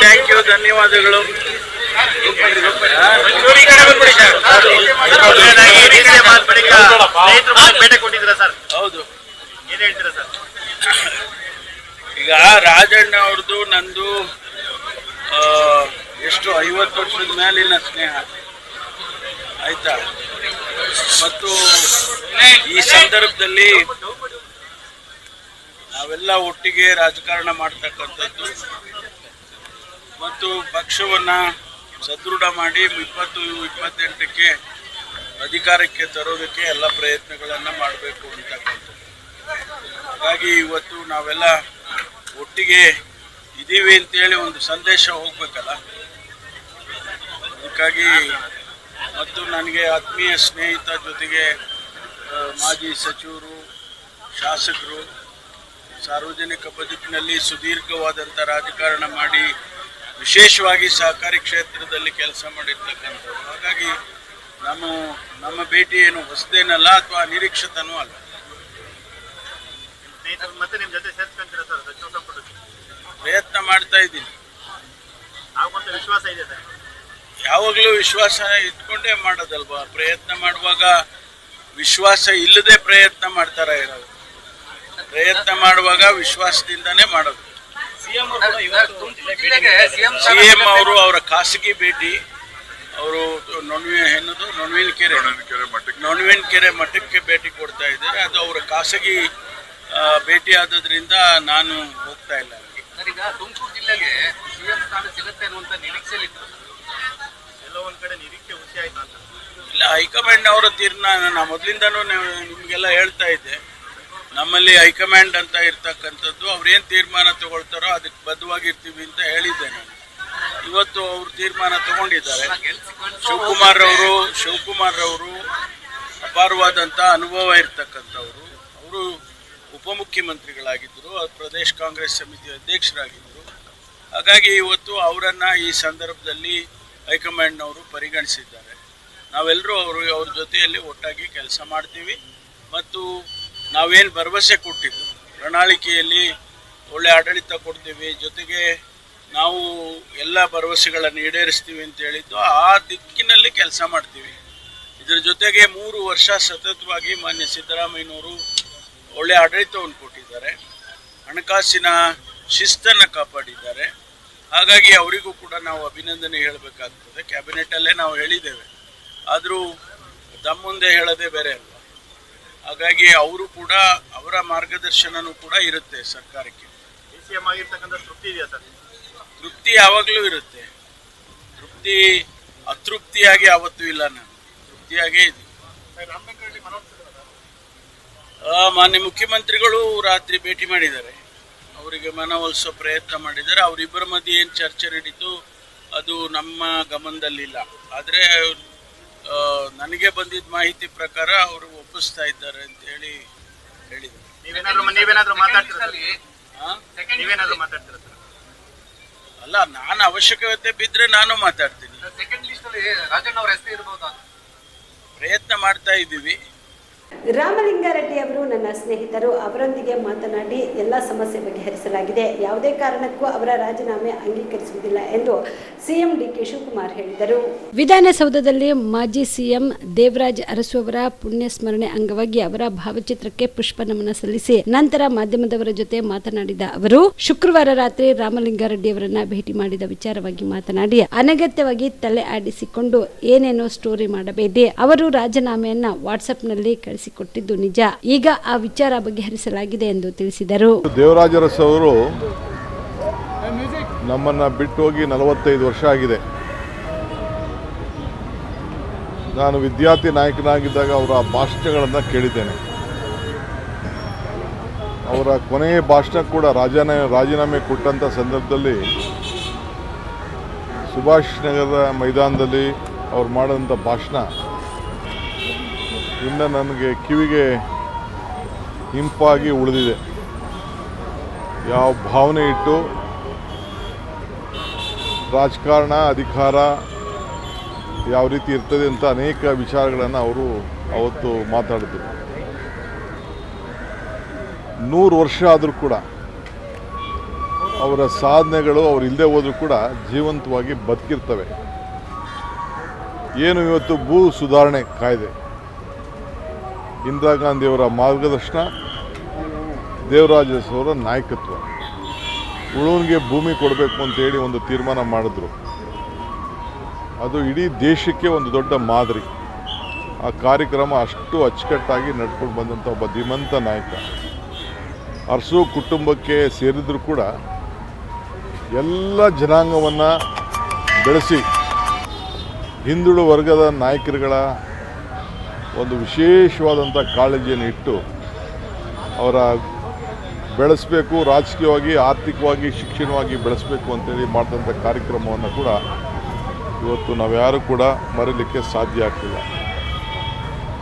ಥ್ಯಾಂಕ್ ಯು, ಧನ್ಯವಾದಗಳು. ಹೌದು, ಏನ್ ಹೇಳ್ತೀರಾ ಸರ್? ಈಗ ರಾಜಣ್ಣ ಅವ್ರದ್ದು ನಂದು ಎಷ್ಟು 50 ವರ್ಷದ ಮೇಲಿನ ಸ್ನೇಹ ಆಯ್ತಾ. ಮತ್ತು ಈ ಸಂದರ್ಭದಲ್ಲಿ ನಾವೆಲ್ಲ ಒಟ್ಟಿಗೆ ರಾಜಕಾರಣ ಮಾಡ್ತಕ್ಕಂಥದ್ದು ಮತ್ತು ಪಕ್ಷವನ್ನ ಸದೃಢ ಮಾಡಿ 2028ಕ್ಕೆ ಅಧಿಕಾರಕ್ಕೆ ತರೋದಕ್ಕೆ ಎಲ್ಲ ಪ್ರಯತ್ನಗಳನ್ನು ಮಾಡಬೇಕು ಅಂತಕ್ಕಂಥದ್ದು. ಹಾಗಾಗಿ ಇವತ್ತು ನಾವೆಲ್ಲ ಒಟ್ಟಿಗೆ ಇದ್ದೀವಿ ಅಂತೇಳಿ ಒಂದು ಸಂದೇಶ ಹೋಗ್ಬೇಕಲ್ಲ, ಅದಕ್ಕಾಗಿ ಮತ್ತು ನನಗೆ ಆತ್ಮೀಯ ಸ್ನೇಹಿತ ಜೊತೆಗೆ ಮಾಜಿ ಸಚಿವರು, ಶಾಸಕರು, ಸಾರ್ವಜನಿಕ ಬದುಕಿನಲ್ಲಿ ಸುದೀರ್ಘವಾದಂಥ ರಾಜಕಾರಣ ಮಾಡಿ ವಿಶೇಷವಾಗಿ ಸಹಕಾರಿ ಕ್ಷೇತ್ರದಲ್ಲಿ ಕೆಲಸ ಮಾಡಿರ್ತಕ್ಕಂಥವ್ರು. ಹಾಗಾಗಿ ನಮ್ಮ ಭೇಟಿ ಏನು ಹೊಸದೇನಲ್ಲ ಅಥವಾ ಅನಿರೀಕ್ಷಿತನೂ ಅಲ್ಲ. ಮತ್ತೆ ನಿಮ್ಮ ಜೊತೆ ಸೇರ್ಸ್ಕೊಂತೀರಾ ಸರ್ ಸಚಿವ ಸಂಪುಟಕ್ಕೆ? ಪ್ರಯತ್ನ ಮಾಡ್ತಾ ಇದ್ದೀನಿ. ಆಗುವಂತ ವಿಶ್ವಾಸ ಇದೆ ಸರ್? ಯಾವಾಗಲೂ ವಿಶ್ವಾಸ ಇಟ್ಕೊಂಡೇ ಮಾಡೋದಲ್ವಾ. ಪ್ರಯತ್ನ ಮಾಡುವಾಗ ವಿಶ್ವಾಸ ಇಲ್ಲದೆ ಪ್ರಯತ್ನ ಮಾಡ್ತಾರ ಇರೋದು. ಪ್ರಯತ್ನ ಮಾಡುವಾಗ ವಿಶ್ವಾಸದಿಂದನೇ ಮಾಡೋದು. ಸಿಎಂ ಅವರು ಅವರ ಖಾಸಗಿ ಭೇಟಿ, ಅವರು ನೊಣವಿನಕೆರೆ ಮಠಕ್ಕೆ ಭೇಟಿ ಕೊಡ್ತಾ ಇದ್ದಾರೆ. ಅದು ಅವರ ಖಾಸಗಿ ಭೇಟಿ ಆದ್ರಿಂದ ನಾನು ಹೋಗ್ತಾ ಇಲ್ಲ. ಈಗ ತುಮಕೂರು ಜಿಲ್ಲೆಗೆ ಸಿಎಂ ಸ್ಥಾನ ಸಿಗುತ್ತೆ ಅನ್ನುವಂಥ ನಿರೀಕ್ಷೆಯಲ್ಲಿತ್ತು. ಎಲ್ಲ ಒಂದ್ ಕಡೆ ನಿರೀಕ್ಷೆ ಹುಸಿ ಆಯ್ತು ಅಂತ ಇಲ್ಲ. ಹೈಕಮಾಂಡ್ ಅವರ ತೀರ್ಮಾನ. ನಾ ಮೊದಲಿಂದನೂ ನಿಮಗೆಲ್ಲ ಹೇಳ್ತಾ ಇದ್ದೆ, ನಮ್ಮಲ್ಲಿ ಹೈಕಮಾಂಡ್ ಅಂತ ಇರ್ತಕ್ಕಂಥದ್ದು, ಅವ್ರೇನು ತೀರ್ಮಾನ ತಗೊಳ್ತಾರೋ ಅದಕ್ಕೆ ಬದ್ಧವಾಗಿರ್ತೀವಿ ಅಂತ ಹೇಳಿದ್ದೆ ನಾನು. ಇವತ್ತು ಅವರು ತೀರ್ಮಾನ ತಗೊಂಡಿದ್ದಾರೆ. ಶಿವಕುಮಾರ್ ಅವರು ಅಪಾರವಾದಂಥ ಅನುಭವ ಇರ್ತಕ್ಕಂಥವ್ರು. ಅವರು ಉಪಮುಖ್ಯಮಂತ್ರಿಗಳಾಗಿದ್ದರು, ಪ್ರದೇಶ ಕಾಂಗ್ರೆಸ್ ಸಮಿತಿ ಅಧ್ಯಕ್ಷರಾಗಿದ್ದರು. ಹಾಗಾಗಿ ಇವತ್ತು ಅವರನ್ನು ಈ ಸಂದರ್ಭದಲ್ಲಿ ಹೈಕಮಾಂಡ್ನವರು ಪರಿಗಣಿಸಿದ್ದಾರೆ. ನಾವೆಲ್ಲರೂ ಅವ್ರ ಜೊತೆಯಲ್ಲಿ ಒಟ್ಟಾಗಿ ಕೆಲಸ ಮಾಡ್ತೀವಿ. ಮತ್ತು ನಾವೇನು ಭರವಸೆ ಕೊಟ್ಟಿದ್ದು ಪ್ರಣಾಳಿಕೆಯಲ್ಲಿ ಒಳ್ಳೆ ಆಡಳಿತ ಕೊಡ್ತೀವಿ, ಜೊತೆಗೆ ನಾವು ಎಲ್ಲ ಭರವಸೆಗಳನ್ನು ಈಡೇರಿಸ್ತೀವಿ ಅಂತ ಹೇಳಿದ್ದು ಆ ದಿಕ್ಕಿನಲ್ಲಿ ಕೆಲಸ ಮಾಡ್ತೀವಿ. ಇದರ ಜೊತೆಗೆ 3 ವರ್ಷ ಸತತವಾಗಿ ಮಾನ್ಯ ಸಿದ್ದರಾಮಯ್ಯನವರು ಒಳ್ಳೆ ಆಡಳಿತವನ್ನು ಕೊಟ್ಟಿದ್ದಾರೆ, ಹಣಕಾಸಿನ ಶಿಸ್ತನ್ನು ಕಾಪಾಡಿದ್ದಾರೆ. ಹಾಗಾಗಿ ಅವರಿಗೂ ಕೂಡ ನಾವು ಅಭಿನಂದನೆ ಹೇಳಬೇಕಾಗ್ತದೆ. ಕ್ಯಾಬಿನೆಟಲ್ಲೇ ನಾವು ಹೇಳಿದ್ದೇವೆ, ಆದರೂ ತಮ್ಮ ಮುಂದೆ ಹೇಳೋದೇ ಬೇರೆ ಅಲ್ಲ. ಹಾಗಾಗಿ ಅವರು ಕೂಡ ಅವರ ಮಾರ್ಗದರ್ಶನನೂ ಕೂಡ ಇರುತ್ತೆ ಸರ್ಕಾರಕ್ಕೆ. DCM ಆಗಿರ್ತಕ್ಕಂಥ ತೃಪ್ತಿ ಇದೆಯಾ ಸರ್? ತೃಪ್ತಿ ಯಾವಾಗಲೂ ಇರುತ್ತೆ. ತೃಪ್ತಿ ಅತೃಪ್ತಿಯಾಗಿ ಯಾವತ್ತೂ ಇಲ್ಲ, ನಾನು ತೃಪ್ತಿಯಾಗೇ ಇದ್ದೀನಿ. ಮಾನ್ಯ ಮುಖ್ಯಮಂತ್ರಿಗಳು ರಾತ್ರಿ ಭೇಟಿ ಮಾಡಿದ್ದಾರೆ, ಅವರಿಗೆ ಮನವೊಲಿಸೋ ಪ್ರಯತ್ನ ಮಾಡಿದ್ದಾರೆ. ಅವರಿಬ್ಬರ ಮಧ್ಯೆ ಏನು ಚರ್ಚೆ ನಡೀತು ಅದು ನಮ್ಮ ಗಮನದಲ್ಲಿಲ್ಲ. ಆದರೆ ನನಗೆ ಬಂದಿದ್ದ ಮಾಹಿತಿ ಪ್ರಕಾರ ಅವರು ಒಪ್ಪಿಸ್ತಾ ಇದ್ದಾರೆ ಅಂತ ಹೇಳಿ ಹೇಳಿದರು. ಅಲ್ಲ, ನಾನು ಅವಶ್ಯಕತೆ ಬಿದ್ದರೆ ನಾನು ಮಾತಾಡ್ತೀನಿ. ಪ್ರಯತ್ನ ಮಾಡ್ತಾ ಇದ್ದೀವಿ. ರಾಮಲಿಂಗಾರೆಡ್ಡಿ ಅವರು ನನ್ನ ಸ್ನೇಹಿತರು, ಅವರೊಂದಿಗೆ ಮಾತನಾಡಿ ಎಲ್ಲ ಸಮಸ್ಯೆ ಬಗೆಹರಿಸಲಾಗಿದೆ, ಯಾವುದೇ ಕಾರಣಕ್ಕೂ ಅವರ ರಾಜೀನಾಮೆ ಅಂಗೀಕರಿಸುವುದಿಲ್ಲ ಎಂದು ಸಿಎಂ ಡಿಕೆ ಶಿವಕುಮಾರ್ ಹೇಳಿದರು. ವಿಧಾನಸೌಧದಲ್ಲಿ ಮಾಜಿ ಸಿಎಂ ದೇವರಾಜ್ ಅರಸು ಅವರ ಪುಣ್ಯ ಸ್ಮರಣೆ ಅಂಗವಾಗಿ ಅವರ ಭಾವಚಿತ್ರಕ್ಕೆ ಪುಷ್ಪ ನಮನ ಸಲ್ಲಿಸಿ ನಂತರ ಮಾಧ್ಯಮದವರ ಜೊತೆ ಮಾತನಾಡಿದ ಅವರು, ಶುಕ್ರವಾರ ರಾತ್ರಿ ರಾಮಲಿಂಗಾರೆಡ್ಡಿ ಅವರನ್ನ ಭೇಟಿ ಮಾಡಿದ ವಿಚಾರವಾಗಿ ಮಾತನಾಡಿ, ಅನಗತ್ಯವಾಗಿ ತಲೆ ಆಡಿಸಿಕೊಂಡು ಏನೇನೋ ಸ್ಟೋರಿ ಮಾಡಬೇಡಿ, ಅವರು ರಾಜೀನಾಮೆಯನ್ನ ವಾಟ್ಸ್ಆಪ್ನಲ್ಲಿ ಕಳಿಸಿಕೊಟ್ಟಿದ್ದು ನಿಜ, ಈಗ ಆ ವಿಚಾರ ಬಗೆಹರಿಸಲಾಗಿದೆ ಎಂದು ತಿಳಿಸಿದರು. ದೇವರಾಜ ಅರಸು ಅವರು ನಮ್ಮನ್ನು ಬಿಟ್ಟು ಹೋಗಿ 45 ವರ್ಷ ಆಗಿದೆ. ನಾನು ವಿದ್ಯಾರ್ಥಿ ನಾಯಕನಾಗಿದ್ದಾಗ ಅವರ ಭಾಷಣಗಳನ್ನು ಕೇಳಿದ್ದೇನೆ. ಅವರ ಕೊನೆಯ ಭಾಷಣ ಕೂಡ ರಾಜೀನಾಮೆ ಕೊಟ್ಟಂಥ ಸಂದರ್ಭದಲ್ಲಿ ಸುಭಾಷ್ ನಗರದ ಮೈದಾನದಲ್ಲಿ ಅವ್ರು ಮಾಡಿದಂಥ ಭಾಷಣ ಇನ್ನು ನನಗೆ ಕಿವಿಗೆ ಇಂಪಾಗಿ ಉಳಿದಿದೆ. ಯಾವ ಭಾವನೆ ಇಟ್ಟು ರಾಜಕಾರಣ, ಅಧಿಕಾರ ಯಾವ ರೀತಿ ಇರ್ತದೆ ಅಂತ ಅನೇಕ ವಿಚಾರಗಳನ್ನು ಅವರು ಅವತ್ತು ಮಾತಾಡಿದ್ರು. 100 ವರ್ಷ ಆದರೂ ಕೂಡ ಅವರ ಸಾಧನೆಗಳು ಅವ್ರು ಇಲ್ಲದೆ ಹೋದರೂ ಕೂಡ ಜೀವಂತವಾಗಿ ಬದುಕಿರ್ತವೆ. ಏನು ಇವತ್ತು ಭೂ ಸುಧಾರಣೆ ಕಾಯ್ದೆ, ಇಂದಿರಾ ಗಾಂಧಿಯವರ ಮಾರ್ಗದರ್ಶನ, ದೇವರಾಜ ಅರಸು ಅವರ ನಾಯಕತ್ವ, ಉಳುವನಿಗೆ ಭೂಮಿ ಕೊಡಬೇಕು ಅಂತೇಳಿ ಒಂದು ತೀರ್ಮಾನ ಮಾಡಿದ್ರು. ಅದು ಇಡೀ ದೇಶಕ್ಕೆ ಒಂದು ದೊಡ್ಡ ಮಾದರಿ. ಆ ಕಾರ್ಯಕ್ರಮ ಅಷ್ಟು ಅಚ್ಚುಕಟ್ಟಾಗಿ ನಡ್ಕೊಂಡು ಬಂದಂಥ ಒಬ್ಬ ಧೀಮಂತ ನಾಯಕ. ಅರಸು ಕುಟುಂಬಕ್ಕೆ ಸೇರಿದರೂ ಕೂಡ ಎಲ್ಲ ಜನಾಂಗವನ್ನು ಬೆಳೆಸಿ ಹಿಂದುಳಿದ ವರ್ಗದ ನಾಯಕರುಗಳ ಒಂದು ವಿಶೇಷವಾದಂಥ ಕಾಳಜಿಯನ್ನು ಇಟ್ಟು ಅವರ ಬೆಳೆಸಬೇಕು, ರಾಜಕೀಯವಾಗಿ, ಆರ್ಥಿಕವಾಗಿ, ಶಿಕ್ಷಣವಾಗಿ ಬೆಳೆಸಬೇಕು ಅಂತೇಳಿ ಮಾಡಿದಂಥ ಕಾರ್ಯಕ್ರಮವನ್ನು ಕೂಡ ಇವತ್ತು ನಾವ್ಯಾರೂ ಕೂಡ ಮರೀಲಿಕ್ಕೆ ಸಾಧ್ಯ ಆಗ್ತಿಲ್ಲ.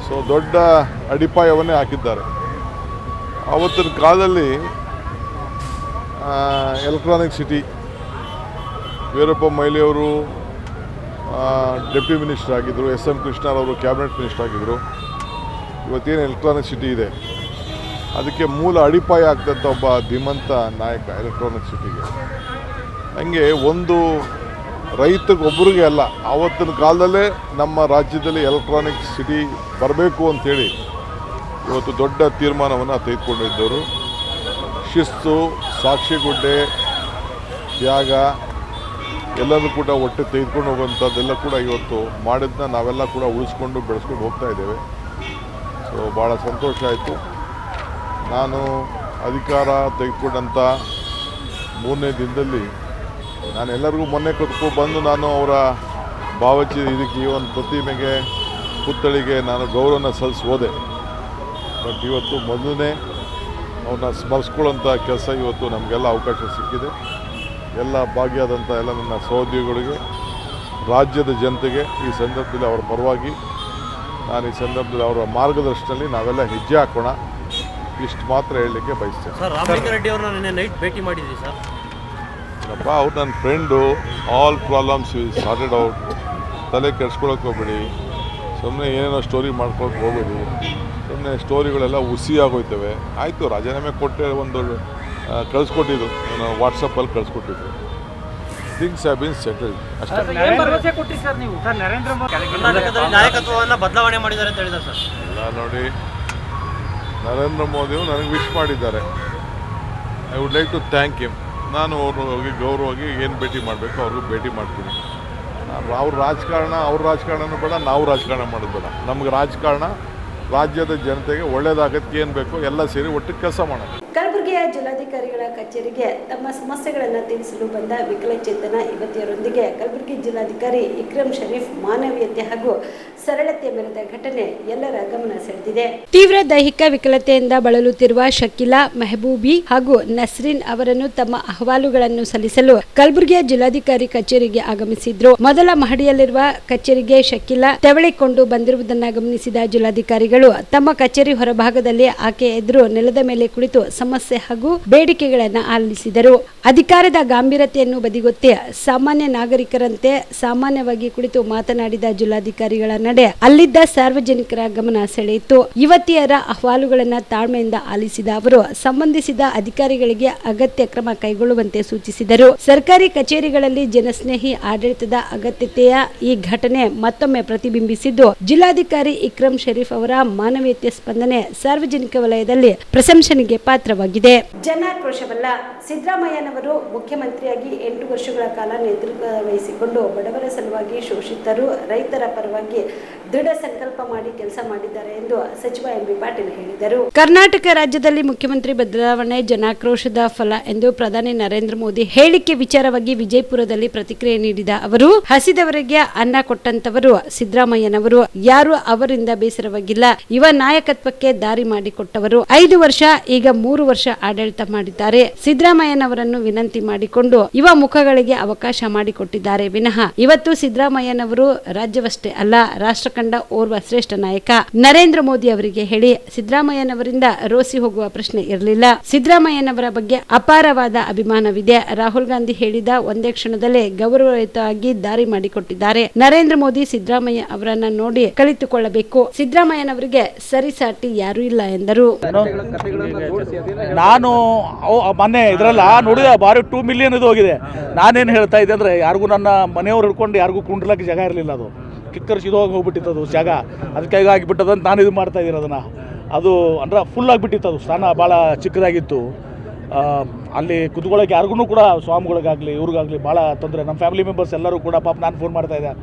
ಸೊ ದೊಡ್ಡ ಅಡಿಪಾಯವನ್ನೇ ಹಾಕಿದ್ದಾರೆ. ಆವತ್ತಿನ ಕಾಲದಲ್ಲಿ ಎಲೆಕ್ಟ್ರಾನಿಕ್ ಸಿಟಿ, ವೀರಪ್ಪ ಮೊಯ್ಲಿಯವರು ಡೆಪ್ಟಿ ಮಿನಿಸ್ಟರ್ ಆಗಿದ್ದರು, SM ಕೃಷ್ಣರವರು ಕ್ಯಾಬಿನೆಟ್ ಮಿನಿಸ್ಟರ್ ಆಗಿದ್ದರು. ಇವತ್ತೇನು ಎಲೆಕ್ಟ್ರಾನಿಕ್ ಸಿಟಿ ಇದೆ ಅದಕ್ಕೆ ಮೂಲ ಅಡಿಪಾಯ ಆಗ್ತಂಥ ಒಬ್ಬ ಧೀಮಂತ ನಾಯಕ ಎಲೆಕ್ಟ್ರಾನಿಕ್ ಸಿಟಿಗೆ. ಹಂಗೆ ಒಂದು ರೈತಗೊಬ್ಬರಿಗೆ ಅಲ್ಲ, ಆವತ್ತಿನ ಕಾಲದಲ್ಲೇ ನಮ್ಮ ರಾಜ್ಯದಲ್ಲಿ ಎಲೆಕ್ಟ್ರಾನಿಕ್ ಸಿಟಿ ಬರಬೇಕು ಅಂಥೇಳಿ ಇವತ್ತು ದೊಡ್ಡ ತೀರ್ಮಾನವನ್ನು ತೆಗೆದುಕೊಂಡಿದ್ದವರು. ಶಿಸ್ತು, ಸಾಕ್ಷಿಗುಡ್ಡೆ, ತ್ಯಾಗ ಎಲ್ಲರೂ ಕೂಡ ಒಟ್ಟು ತೆಗೆದುಕೊಂಡು ಹೋಗುವಂಥದ್ದೆಲ್ಲ ಕೂಡ ಇವತ್ತು ಮಾಡಿದ್ದನ್ನ ನಾವೆಲ್ಲ ಕೂಡ ಉಳಿಸ್ಕೊಂಡು ಬೆಳೆಸ್ಕೊಂಡು ಹೋಗ್ತಾ ಇದ್ದೇವೆ. ಸೊ ಭಾಳ ಸಂತೋಷ ಆಯಿತು. ನಾನು ಅಧಿಕಾರ ತೆಗೆದುಕೊಂಡಂಥ 3ನೇ ದಿನದಲ್ಲಿ ನಾನು ಎಲ್ಲರಿಗೂ ಮೊನ್ನೆ ಕೂತ್ಕೊಂಡು ಬಂದು ನಾನು ಅವರ ಇದಕ್ಕೆ ಈ ಒಂದು ಪ್ರತಿಮೆಗೆ, ಪುತ್ಥಳಿಗೆ ನಾನು ಗೌರವನ ಸಲ್ಲಿಸಿ ಹೋದೆ. ಬಟ್ ಇವತ್ತು ಮೊದಲನೇ ಅವ್ರನ್ನ ಸ್ಮರಿಸ್ಕೊಳ್ಳೋಂಥ ಕೆಲಸ ಇವತ್ತು ನಮಗೆಲ್ಲ ಅವಕಾಶ ಸಿಕ್ಕಿದೆ. ಎಲ್ಲ ಭಾಗಿಯಾದಂಥ ಎಲ್ಲ ನನ್ನ ಸಹೋದ್ಯೋಗಿಗಳಿಗೆ, ರಾಜ್ಯದ ಜನತೆಗೆ ಈ ಸಂದರ್ಭದಲ್ಲಿ ಅವರ ಪರವಾಗಿ ನಾನು ಈ ಸಂದರ್ಭದಲ್ಲಿ ಅವರ ಮಾರ್ಗದರ್ಶನದಲ್ಲಿ ನಾವೆಲ್ಲ ಹೆಜ್ಜೆ ಹಾಕೋಣ, ಇಷ್ಟು ಮಾತ್ರ ಹೇಳಲಿಕ್ಕೆ ಬಯಸ್ತೇನೆ. ಸರ್, ರಾಮಲಿಂಗಾರೆಡ್ಡಿ ಅವ್ರನ್ನ ನಿನ್ನೆ ನೈಟ್ ಭೇಟಿ ಮಾಡಿದ್ರಿ ಸರ್? ಅಪ್ಪ, ಅವ್ರು ನನ್ನ friend. All problems sorted out. ತಲೆ ಕೆಡ್ಸ್ಕೊಳಕ್ಕೆ ಹೋಗ್ಬೇಡಿ, ಸುಮ್ಮನೆ ಏನೇನೋ ಸ್ಟೋರಿ ಮಾಡ್ಕೊಳಕ್ಕೆ ಹೋಗ್ಬೇಡಿ. ಸುಮ್ಮನೆ ಸ್ಟೋರಿಗಳೆಲ್ಲ ಹುಸಿ ಆಗೋಯ್ತವೆ. ಆಯಿತು, ರಾಜೀನಾಮೆ ಕೊಟ್ಟೆ ಒಂದು ಕಳಿಸ್ಕೊಟ್ಟಿದ್ದು, ವಾಟ್ಸಪ್ಪಲ್ಲಿ ಕಳಿಸ್ಕೊಟ್ಟಿದ್ದು. ಥಿಂಗ್ಸ್ ಹ್ಯಾವ್ ಬೀನ್ ಸೆಟಲ್ಡ್ ಅಷ್ಟೇ. ಕರ್ನಾಟಕದಲ್ಲಿ ನಾಯಕತ್ವವನ್ನು ಬದಲಾವಣೆ ಮಾಡಿದ್ದಾರೆ ಅಂತ ಹೇಳಿದ್ದಾರೆ ಸರ್. ಎಲ್ಲ ನೋಡಿ, ನರೇಂದ್ರ ಮೋದಿಯವರು ನನಗೆ ವಿಶ್ ಮಾಡಿದ್ದಾರೆ. I would like to thank him. ನಾನು ಅವ್ರನ್ನ ಹೋಗಿ ಗೌರವವಾಗಿ ಏನು ಭೇಟಿ ಮಾಡಬೇಕು ಅವ್ರಿಗೂ ಭೇಟಿ ಮಾಡ್ತೀನಿ. ಅವ್ರ ರಾಜಕಾರಣನೂ ಬೇಡ, ನಾವು ರಾಜಕಾರಣ ಮಾಡೋದು ಬೇಡ. ನಮ್ಗೆ ರಾಜಕಾರಣ ರಾಜ್ಯದ ಜನತೆಗೆ ಒಳ್ಳೇದಾಗಕ್ಕೆ ಏನು ಬೇಕೋ ಎಲ್ಲ ಸೇರಿ ಒಟ್ಟಿಗೆ ಕೆಲಸ ಮಾಡೋಣ. ಕಲಬುರಗಿಯ ಜಿಲ್ಲಾಧಿಕಾರಿಗಳ ಕಚೇರಿಗೆ ತಮ್ಮ ಸಮಸ್ಯೆಗಳನ್ನು ತಿಳಿಸಲು ಬಂದ ವಿಕಲಚೇತನ ಯುವತಿಯರೊಂದಿಗೆ ಕಲಬುರಗಿ ಜಿಲ್ಲಾಧಿಕಾರಿ ಇಕ್ರಮ್ ಶರೀಫ್ ಮಾನವೀಯತೆ ಹಾಗೂ ಸರಳತೆ ಮೆರೆದ ಘಟನೆ ಎಲ್ಲರ ಗಮನ ಸೆಳೆದಿದೆ. ತೀವ್ರ ದೈಹಿಕ ವಿಕಲತೆಯಿಂದ ಬಳಲುತ್ತಿರುವ ಶಕೀಲಾ, ಮೆಹಬೂಬಿ ಹಾಗೂ ನಸ್ರೀನ್ ಅವರನ್ನು ತಮ್ಮ ಅಹವಾಲುಗಳನ್ನು ಸಲ್ಲಿಸಲು ಕಲಬುರಗಿಯ ಜಿಲ್ಲಾಧಿಕಾರಿ ಕಚೇರಿಗೆ ಆಗಮಿಸಿದ್ರು. ಮೊದಲ ಮಹಡಿಯಲ್ಲಿರುವ ಕಚೇರಿಗೆ ಶಕೀಲಾ ತೆವಳಿಕೊಂಡು ಬಂದಿರುವುದನ್ನು ಗಮನಿಸಿದ ಜಿಲ್ಲಾಧಿಕಾರಿಗಳು ತಮ್ಮ ಕಚೇರಿ ಹೊರಭಾಗದಲ್ಲಿ ಆಕೆ ಎದುರು ನೆಲದ ಮೇಲೆ ಕುಳಿತು ಸಮಸ್ಯೆ ಹಾಗೂ ಬೇಡಿಕೆಗಳನ್ನು ಆಲಿಸಿದರು. ಅಧಿಕಾರದ ಗಾಂಭೀರ್ಯತೆಯನ್ನು ಬದಿಗೊತ್ತಿ ಸಾಮಾನ್ಯ ನಾಗರಿಕರಂತೆ ಸಾಮಾನ್ಯವಾಗಿ ಕುಳಿತು ಮಾತನಾಡಿದ ಜಿಲ್ಲಾಧಿಕಾರಿಗಳ ನಡೆ ಅಲ್ಲಿದ್ದ ಸಾರ್ವಜನಿಕರ ಗಮನ ಸೆಳೆಯಿತು. ಯುವತಿಯರ ಅಹವಾಲುಗಳನ್ನು ತಾಳ್ಮೆಯಿಂದ ಆಲಿಸಿದ ಅವರು ಸಂಬಂಧಿಸಿದ ಅಧಿಕಾರಿಗಳಿಗೆ ಅಗತ್ಯ ಕ್ರಮ ಕೈಗೊಳ್ಳುವಂತೆ ಸೂಚಿಸಿದರು. ಸರ್ಕಾರಿ ಕಚೇರಿಗಳಲ್ಲಿ ಜನಸ್ನೇಹಿ ಆಡಳಿತದ ಅಗತ್ಯತೆಯ ಈ ಘಟನೆ ಮತ್ತೊಮ್ಮೆ ಪ್ರತಿಬಿಂಬಿಸಿದ್ದು, ಜಿಲ್ಲಾಧಿಕಾರಿ ಇಕ್ರಮ್ ಶರೀಫ್ ಅವರ ಮಾನವೀಯತೆ ಸ್ಪಂದನೆ ಸಾರ್ವಜನಿಕ ವಲಯದಲ್ಲಿ ಪ್ರಶಂಸನೆಗೆ ಪಾತ್ರವಾಗಿದೆ. ಜನಾಕ್ರೋಶವಲ್ಲ, ಸಿದ್ದರಾಮಯ್ಯನವರು ಮುಖ್ಯಮಂತ್ರಿಯಾಗಿ 8 ವರ್ಷಗಳ ಕಾಲ ನೇತೃತ್ವ ವಹಿಸಿಕೊಂಡು ಬಡವರ ಸಲುವಾಗಿ, ಶೋಷಿತರು, ರೈತರ ಪರವಾಗಿ ದೃಢ ಸಂಕಲ್ಪ ಮಾಡಿ ಕೆಲಸ ಮಾಡಿದ್ದಾರೆ ಎಂದು ಸಚಿವ ಎಂಬಿ ಪಾಟೀಲ್ ಹೇಳಿದರು. ಕರ್ನಾಟಕ ರಾಜ್ಯದಲ್ಲಿ ಮುಖ್ಯಮಂತ್ರಿ ಬದಲಾವಣೆ ಜನಾಕ್ರೋಶದ ಫಲ ಎಂದು ಪ್ರಧಾನಿ ನರೇಂದ್ರ ಮೋದಿ ಹೇಳಿಕೆ ವಿಚಾರವಾಗಿ ವಿಜಯಪುರದಲ್ಲಿ ಪ್ರತಿಕ್ರಿಯೆ ನೀಡಿದ ಅವರು, ಹಸಿದವರಿಗೆ ಅನ್ನ ಕೊಟ್ಟಂತವರು ಸಿದ್ದರಾಮಯ್ಯನವರು, ಯಾರು ಅವರಿಂದ ಬೇಸರವಾಗಿಲ್ಲ. ಯುವ ನಾಯಕತ್ವಕ್ಕೆ ದಾರಿ ಮಾಡಿಕೊಟ್ಟವರು. 5 ವರ್ಷ ಈಗ 3 ವರ್ಷ ಆಡಳಿತ ಮಾಡಿದ್ದಾರೆ. ಸಿದ್ದರಾಮಯ್ಯನವರನ್ನು ವಿನಂತಿ ಮಾಡಿಕೊಂಡು ಯುವ ಮುಖಗಳಿಗೆ ಅವಕಾಶ ಮಾಡಿಕೊಟ್ಟಿದ್ದಾರೆ ವಿನಃ ಇವತ್ತು ಸಿದ್ದರಾಮಯ್ಯನವರು ರಾಜ್ಯವಷ್ಟೇ ಅಲ್ಲ, ರಾಷ್ಟ್ರ ಕಂಡ ಓರ್ವ ಶ್ರೇಷ್ಠ ನಾಯಕ. ನರೇಂದ್ರ ಮೋದಿ ಅವರಿಗೆ ಹೇಳಿ, ಸಿದ್ದರಾಮಯ್ಯನವರಿಂದ ರೋಸಿ ಹೋಗುವ ಪ್ರಶ್ನೆ ಇರಲಿಲ್ಲ. ಸಿದ್ದರಾಮಯ್ಯನವರ ಬಗ್ಗೆ ಅಪಾರವಾದ ಅಭಿಮಾನವಿದೆ. ರಾಹುಲ್ ಗಾಂಧಿ ಹೇಳಿದ ಒಂದೇ ಕ್ಷಣದಲ್ಲೇ ಗೌರವಯುತವಾಗಿ ದಾರಿ ಮಾಡಿಕೊಟ್ಟಿದ್ದಾರೆ. ನರೇಂದ್ರ ಮೋದಿ ಸಿದ್ದರಾಮಯ್ಯ ಅವರನ್ನ ನೋಡಿ ಕಲಿತುಕೊಳ್ಳಬೇಕು. ಸಿದ್ದರಾಮಯ್ಯನವರಿಗೆ ಸರಿಸಾಟಿ ಯಾರು ಇಲ್ಲ ಎಂದರು. ನಾನು ಮೊನ್ನೆ ಇದರಲ್ಲ ನೋಡಿದ ಬಾರಿ 2 ಮಿಲಿಯನ್ ಇದು ಹೋಗಿದೆ. ನಾನೇನು ಹೇಳ್ತಾ ಇದ್ದೆ ಅಂದರೆ, ಯಾರಿಗೂ ನನ್ನ ಮನೆಯವ್ರು ಹಿಡ್ಕೊಂಡು ಯಾರಿಗೂ ಕುಂಡ್ಲಕ್ಕೆ ಜಾಗ ಇರಲಿಲ್ಲ. ಅದು ಕಿಕ್ಕರ್ ಸಿದೋಗಿ ಹೋಗ್ಬಿಟ್ಟಿತ್ತು ಜಾಗ. ಅದಕ್ಕೆ ಆಗಿಬಿಟ್ಟದ ಅಂತ ನಾನು ಇದು ಮಾಡ್ತಾ ಇದ್ದೀನಿ. ಅದನ್ನು ಅದು ಅಂದ್ರೆ ಫುಲ್ ಆಗಿಬಿಟ್ಟಿತ್ತು. ಅದು ಸ್ಥಾನ ಭಾಳ ಚಿಕ್ಕದಾಗಿತ್ತು. ಅಲ್ಲಿ ಕುತ್ಕೊಳ್ಳೋಕೆ ಯಾರಿಗೂ ಕೂಡ ಸ್ವಾಮಿಗಳಿಗಾಗಲಿ ಇವ್ರಿಗಾಗಲಿ ಭಾಳ ತೊಂದರೆ. ನಮ್ಮ ಫ್ಯಾಮಿಲಿ ಮೆಂಬರ್ಸ್ ಎಲ್ಲರೂ ಕೂಡ ಪಾಪ ನಾನು ಫೋನ್ ಮಾಡ್ತಾಯಿದ್ದೆ,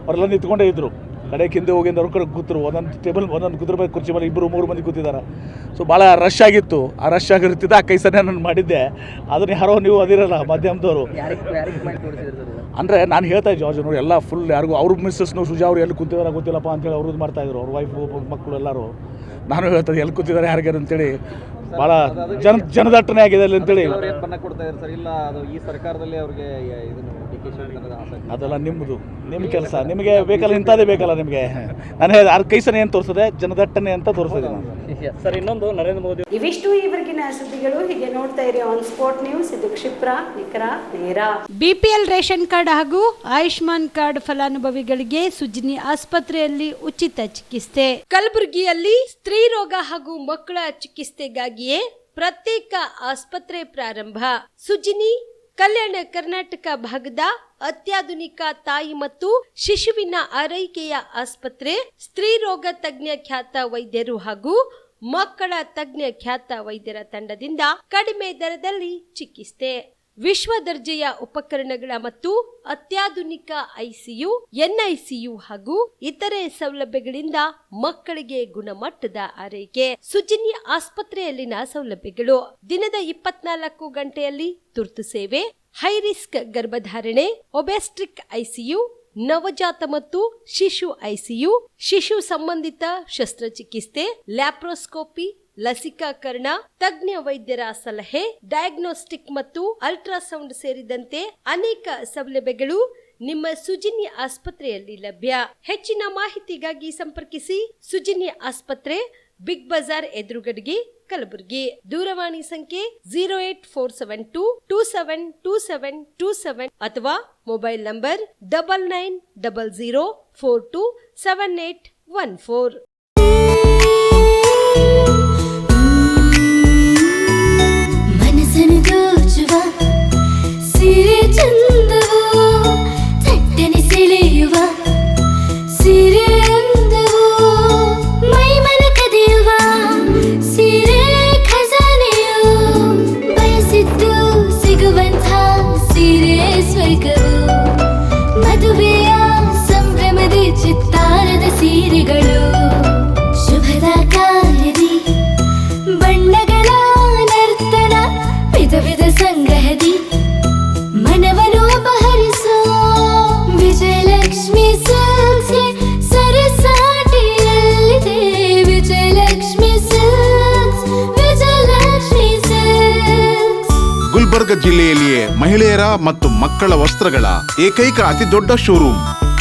ಅವರೆಲ್ಲ ನಿಂತ್ಕೊಂಡೇ ಇದ್ದರು. ಕಡೆಗೆ ಹಿಂದೆ ಹೋಗಿಂದ ಅವ್ರ ಕಡೆ ಕೂತರು. ಒಂದೊಂದು ಟೇಬಲ್ ಒಂದೊಂದು ಕುದುರೆ ಮೇಲೆ ಕುರ್ಚಿ ಮೇಲೆ 2-3 ಮಂದಿ ಕೂತಿದ್ದಾರೆ. ಸೊ ಭಾಳ ರಶ್ ಆಗಿತ್ತು. ಆ ರಶ್ ಆಗಿರ್ತಿದ್ದ ಆ ಕೈಸನ್ನೇ ನಾನು ಮಾಡಿದ್ದೆ. ಅದನ್ನ ಯಾರೋ ನೀವು ಅದಿರಲ್ಲ ಮಾಧ್ಯಮದವರು ಅಂದರೆ ನಾನು ಹೇಳ್ತಾ ಇದ್ದೆ, ಜಾರ್ಜ್ ನೋಡಿ ಎಲ್ಲ ಫುಲ್ ಯಾರಿಗೂ ಅವ್ರ ಮಿಸ್ಸಸ್ನು ಸುಜಾ ಅವ್ರು ಎಲ್ಲಿ ಕೂತಿದಾರೆ ಗೊತ್ತಿಲ್ಲಪ್ಪ ಅಂತೇಳಿ ಅವ್ರದ್ದು ಮಾಡ್ತಾಯಿದ್ರು. ಅವ್ರ ವೈಫು ಮಕ್ಕಳು ಎಲ್ಲರೂ. ನಾನು ಹೇಳ್ತಾ ಎಲ್ಲಿ ಕೂತಿದ್ದಾರೆ ಯಾರಿಗಾರು ಅಂತೇಳಿ. ಭಾಳ ಜನದಟ್ಟಣೆ ಆಗಿದೆ ಅಲ್ಲಿ ಅಂತೇಳಿ. ಅದೆಲ್ಲ ನಿಮ್ಮದು, ನಿಮ್ಮ ಕೆಲಸ. ನಿಮಗೆ ಬೇಕಲ್ಲ, ಇಂಥದ್ದೇ ಬೇಕಲ್ಲ ನಿಮಗೆ. ನಾನು ಹೇಳಿದೆ ಆ ಕೈಸನೆ ಏನು ತೋರಿಸಿದೆ, ಜನದಟ್ಟಣೆ ಅಂತ ತೋರಿಸಿದೆ ನಾನು. ಸರ್, ಇನ್ನೊಂದು ನರೇಂದ್ರ ಮೋದಿ ಇವಿಷ್ಟು ಈವರೆಗಿನ ಸುದ್ದಿಗಳು. ಹೀಗೆ ನೋಡ್ತಾ ಇರಿ ಆನ್ ಸ್ಪಾಟ್ ನ್ಯೂಸ್. ಇದು ಕ್ಷಿಪ್ರ, ನಿಖರ, ನೇರ. ಬಿಪಿಎಲ್ ರೇಷನ್ ಕಾರ್ಡ್ ಹಾಗೂ ಆಯುಷ್ಮಾನ್ ಕಾರ್ಡ್ ಫಲಾನುಭವಿಗಳಿಗೆ ಸುಜಿನಿ ಆಸ್ಪತ್ರೆಯಲ್ಲಿ ಉಚಿತ ಚಿಕಿತ್ಸೆ. ಕಲಬುರಗಿಯಲ್ಲಿ ಸ್ತ್ರೀ ರೋಗ ಹಾಗೂ ಮಕ್ಕಳ ಚಿಕಿತ್ಸೆಗಾಗಿಯೇ ಪ್ರತ್ಯೇಕ ಆಸ್ಪತ್ರೆ ಪ್ರಾರಂಭ. ಸುಜಿನಿ ಕಲ್ಯಾಣ ಕರ್ನಾಟಕ ಭಾಗದ ಅತ್ಯಾಧುನಿಕ ತಾಯಿ ಮತ್ತು ಶಿಶುವಿನ ಆರೈಕೆಯ ಆಸ್ಪತ್ರೆ. ಸ್ತ್ರೀ ರೋಗ ತಜ್ಞ ಖ್ಯಾತ ವೈದ್ಯರು ಹಾಗೂ ಮಕ್ಕಳ ತಜ್ಞ ಖ್ಯಾತ ವೈದ್ಯರ ತಂಡದಿಂದ ಕಡಿಮೆ ದರದಲ್ಲಿ ಚಿಕಿತ್ಸೆ. ವಿಶ್ವ ದರ್ಜೆಯ ಉಪಕರಣಗಳ ಮತ್ತು ಅತ್ಯಾಧುನಿಕ ಐಸಿಯು, ಎನ್ಐಸಿಯು ಹಾಗೂ ಇತರೆ ಸೌಲಭ್ಯಗಳಿಂದ ಮಕ್ಕಳಿಗೆ ಗುಣಮಟ್ಟದ ಆರೈಕೆ. ಸುಜಿನಿ ಆಸ್ಪತ್ರೆಯಲ್ಲಿನ ಸೌಲಭ್ಯಗಳು: ದಿನದ 24 ಗಂಟೆಯಲ್ಲಿ ತುರ್ತು ಸೇವೆ, ಹೈ ರಿಸ್ಕ್ ಗರ್ಭಧಾರಣೆ, ಒಬೆಸ್ಟ್ರಿಕ್ ಐಸಿಯು, ನವಜಾತ ಮತ್ತು ಶಿಶು ಐಸಿಯು, ಶಿಶು ಸಂಬಂಧಿತ ಶಸ್ತ್ರಚಿಕಿತ್ಸೆ, ಲ್ಯಾಪ್ರೋಸ್ಕೋಪಿ, ಲಸಿಕಾಕರಣ, ತಜ್ಞ ವೈದ್ಯರ ಸಲಹೆ, ಡಯಾಗ್ನೋಸ್ಟಿಕ್ ಮತ್ತು ಅಲ್ಟ್ರಾಸೌಂಡ್ ಸೇರಿದಂತೆ ಅನೇಕ ಸೌಲಭ್ಯಗಳು ನಿಮ್ಮ ಸುಜಿನಿ ಆಸ್ಪತ್ರೆಯಲ್ಲಿ ಲಭ್ಯ. ಹೆಚ್ಚಿನ ಮಾಹಿತಿಗಾಗಿ ಸಂಪರ್ಕಿಸಿ ಸುಜಿನಿ ಆಸ್ಪತ್ರೆ, ಬಿಗ್ ಬಜಾರ್ ಎದುರುಗಡೆಗೆ, ಕಲಬುರಗಿ. ದೂರವಾಣಿ ಸಂಖ್ಯೆ 08472727227 ಅಥವಾ ಮೊಬೈಲ್ ನಂಬರ್ 9900427814. ಮನಸ್ಸನ್ನು ದೋಚುವ ಸಿರಿ ಚಂದವು ಗುಲ್ಬರ್ಗ ಜಿಲ್ಲೆಯಲ್ಲಿಯೇ ಮಹಿಳೆಯರ ಮತ್ತು ಮಕ್ಕಳ ವಸ್ತ್ರಗಳ ಏಕೈಕ ಅತಿ ದೊಡ್ಡ showroom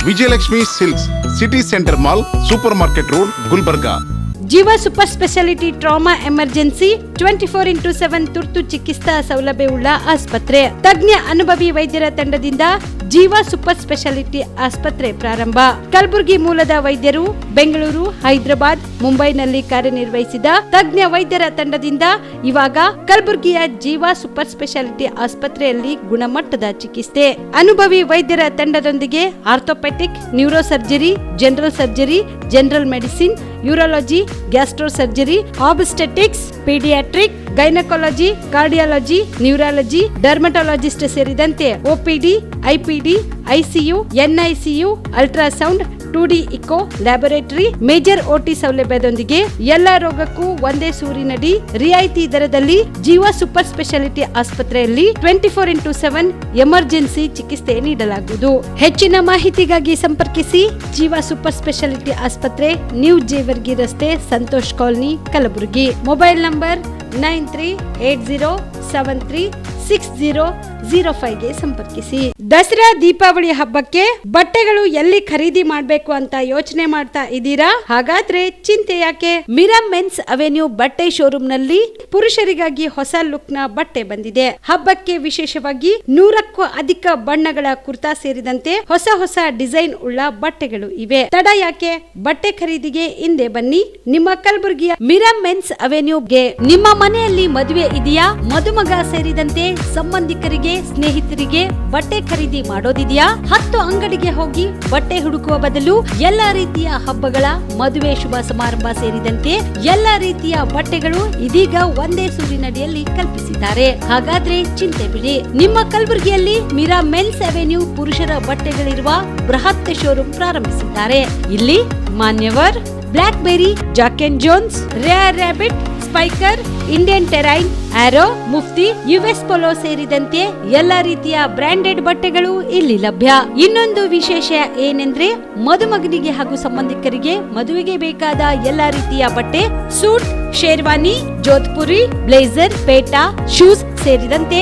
Vijayalakshmi silks, city centre mall, super market road, Gulbarga. ಜೀವ super speciality trauma emergency 24x7 ತುರ್ತು ಚಿಕಿತ್ಸಾ ಸೌಲಭ್ಯವುಳ್ಳ ಆಸ್ಪತ್ರೆ. ತಜ್ಞ ಅನುಭವಿ ವೈದ್ಯರ ತಂಡದಿಂದ ಜೀವ ಸೂಪರ್ ಸ್ಪೆಷಾಲಿಟಿ ಆಸ್ಪತ್ರೆ ಪ್ರಾರಂಭ. ಕಲಬುರಗಿ ಮೂಲದ ವೈದ್ಯರು ಬೆಂಗಳೂರು, ಹೈದರಾಬಾದ್, ಮುಂಬೈನಲ್ಲಿ ಕಾರ್ಯನಿರ್ವಹಿಸಿದ ತಜ್ಞ ವೈದ್ಯರ ತಂಡದಿಂದ ಇವಾಗ ಕಲಬುರಗಿಯ ಜೀವ ಸೂಪರ್ ಸ್ಪೆಷಾಲಿಟಿ ಆಸ್ಪತ್ರೆಯಲ್ಲಿ ಗುಣಮಟ್ಟದ ಚಿಕಿತ್ಸೆ. ಅನುಭವಿ ವೈದ್ಯರ ತಂಡದೊಂದಿಗೆ orthopaedic, neuro surgery, general surgery, general medicine, urology, gastro surgery, obstetrics, paediatric, gynaecology, cardiology, neurology, dermatologist ಸೇರಿದಂತೆ OPD, IPD, ICU, NICU, ultrasound, 2D echo, laboratory, major OT ಸೌಲಭ್ಯದೊಂದಿಗೆ ಎಲ್ಲಾ ರೋಗಕ್ಕೂ ಒಂದೇ ಸೂರಿನಡಿ ರಿಯಾಯಿತಿ ದರದಲ್ಲಿ ಜೀವ ಸೂಪರ್ ಸ್ಪೆಷಾಲಿಟಿ ಆಸ್ಪತ್ರೆಯಲ್ಲಿ 24x7 ಎಮರ್ಜೆನ್ಸಿ ಚಿಕಿತ್ಸೆ ನೀಡಲಾಗುವುದು. ಹೆಚ್ಚಿನ ಮಾಹಿತಿಗಾಗಿ ಸಂಪರ್ಕಿಸಿ ಜೀವ ಸೂಪರ್ ಸ್ಪೆಷಾಲಿಟಿ ಆಸ್ಪತ್ರೆ, ನ್ಯೂ ಜೇವರ್ಗಿ ರಸ್ತೆ, Santosh colony, Kalaburagi. Mobile number 9380736005ಗೆ ಸಂಪರ್ಕಿಸಿ. ದಸರಾ ದೀಪಾವಳಿ ಹಬ್ಬಕ್ಕೆ ಬಟ್ಟೆಗಳು ಎಲ್ಲಿ ಖರೀದಿ ಮಾಡಬೇಕು ಅಂತ ಯೋಚನೆ ಮಾಡ್ತಾ ಇದ್ದೀರಾ? ಹಾಗಾದ್ರೆ ಚಿಂತೆ ಯಾಕೆ? ಮಿರಾ ಮೆನ್ಸ್ ಅವೆನ್ಯೂ ಬಟ್ಟೆ ಶೋರೂಮ್ ನಲ್ಲಿ ಪುರುಷರಿಗಾಗಿ ಹೊಸ ಲುಕ್ ನ ಬಟ್ಟೆ ಬಂದಿದೆ. ಹಬ್ಬಕ್ಕೆ ವಿಶೇಷವಾಗಿ 100ಕ್ಕೂ ಅಧಿಕ ಬಣ್ಣಗಳ ಕುರ್ತಾ ಸೇರಿದಂತೆ ಹೊಸ ಹೊಸ ಡಿಸೈನ್ ಉಳ್ಳ ಬಟ್ಟೆಗಳು ಇವೆ. ತಡ ಯಾಕೆ? ಬಟ್ಟೆ ಖರೀದಿಗೆ ಹಿಂದೆ ಬನ್ನಿ ನಿಮ್ಮ ಕಲಬುರಗಿಯ ಮಿರಾ ಮೆನ್ಸ್ ಅವೆನ್ಯೂಗೆ. ನಿಮ್ಮ ಮನೆಯಲ್ಲಿ ಮದುವೆ ಇದೆಯಾ? ಮದುಮಗ ಸೇರಿದಂತೆ ಸಂಬಂಧಿಕರಿಗೆ, ಸ್ನೇಹಿತರಿಗೆ ಬಟ್ಟೆ ಖರೀದಿ ಮಾಡೋದಿದೆಯಾ? 10 ಅಂಗಡಿಗೆ ಹೋಗಿ ಬಟ್ಟೆ ಹುಡುಕುವ ಬದಲು ಎಲ್ಲಾ ರೀತಿಯ ಹಬ್ಬಗಳ, ಮದುವೆ, ಶುಭ ಸಮಾರಂಭ ಸೇರಿದಂತೆ ಎಲ್ಲಾ ರೀತಿಯ ಬಟ್ಟೆಗಳು ಇದೀಗ ಒಂದೇ ಸೂರಿನಡಿಯಲ್ಲಿ ಕಲ್ಪಿಸಿದ್ದಾರೆ. ಹಾಗಾದ್ರೆ ಚಿಂತೆ ಬಿಡಿ. ನಿಮ್ಮ ಕಲಬುರಗಿಯಲ್ಲಿ ಮಿರಾ ಮೆನ್ಸ್ ಅವೆನ್ಯೂ ಪುರುಷರ ಬಟ್ಟೆಗಳಿರುವ ಬೃಹತ್ ಶೋರೂಮ್ ಪ್ರಾರಂಭಿಸಿದ್ದಾರೆ. ಇಲ್ಲಿ Manyavar, Blackberrys, Jack and Jones, Rare Rabbit, Spykar, Indian Terrain, Arrow, Mufti, US Polo ಸೇರಿದಂತೆ ಎಲ್ಲಾ ರೀತಿಯ ಬ್ರಾಂಡೆಡ್ ಬಟ್ಟೆಗಳು ಇಲ್ಲಿ ಲಭ್ಯ. ಇನ್ನೊಂದು ವಿಶೇಷ ಏನೆಂದ್ರೆ ಮದುಮಗನಿಗೆ ಹಾಗೂ ಸಂಬಂಧಿಕರಿಗೆ ಮದುವೆಗೆ ಬೇಕಾದ ಎಲ್ಲಾ ರೀತಿಯ ಬಟ್ಟೆ, ಸೂಟ್, ಶೇರ್ವಾನಿ, ಜೋಧ್ಪುರಿ, ಬ್ಲೇಸರ್, ಪೇಟಾ, ಶೂಸ್ ಸೇರಿದಂತೆ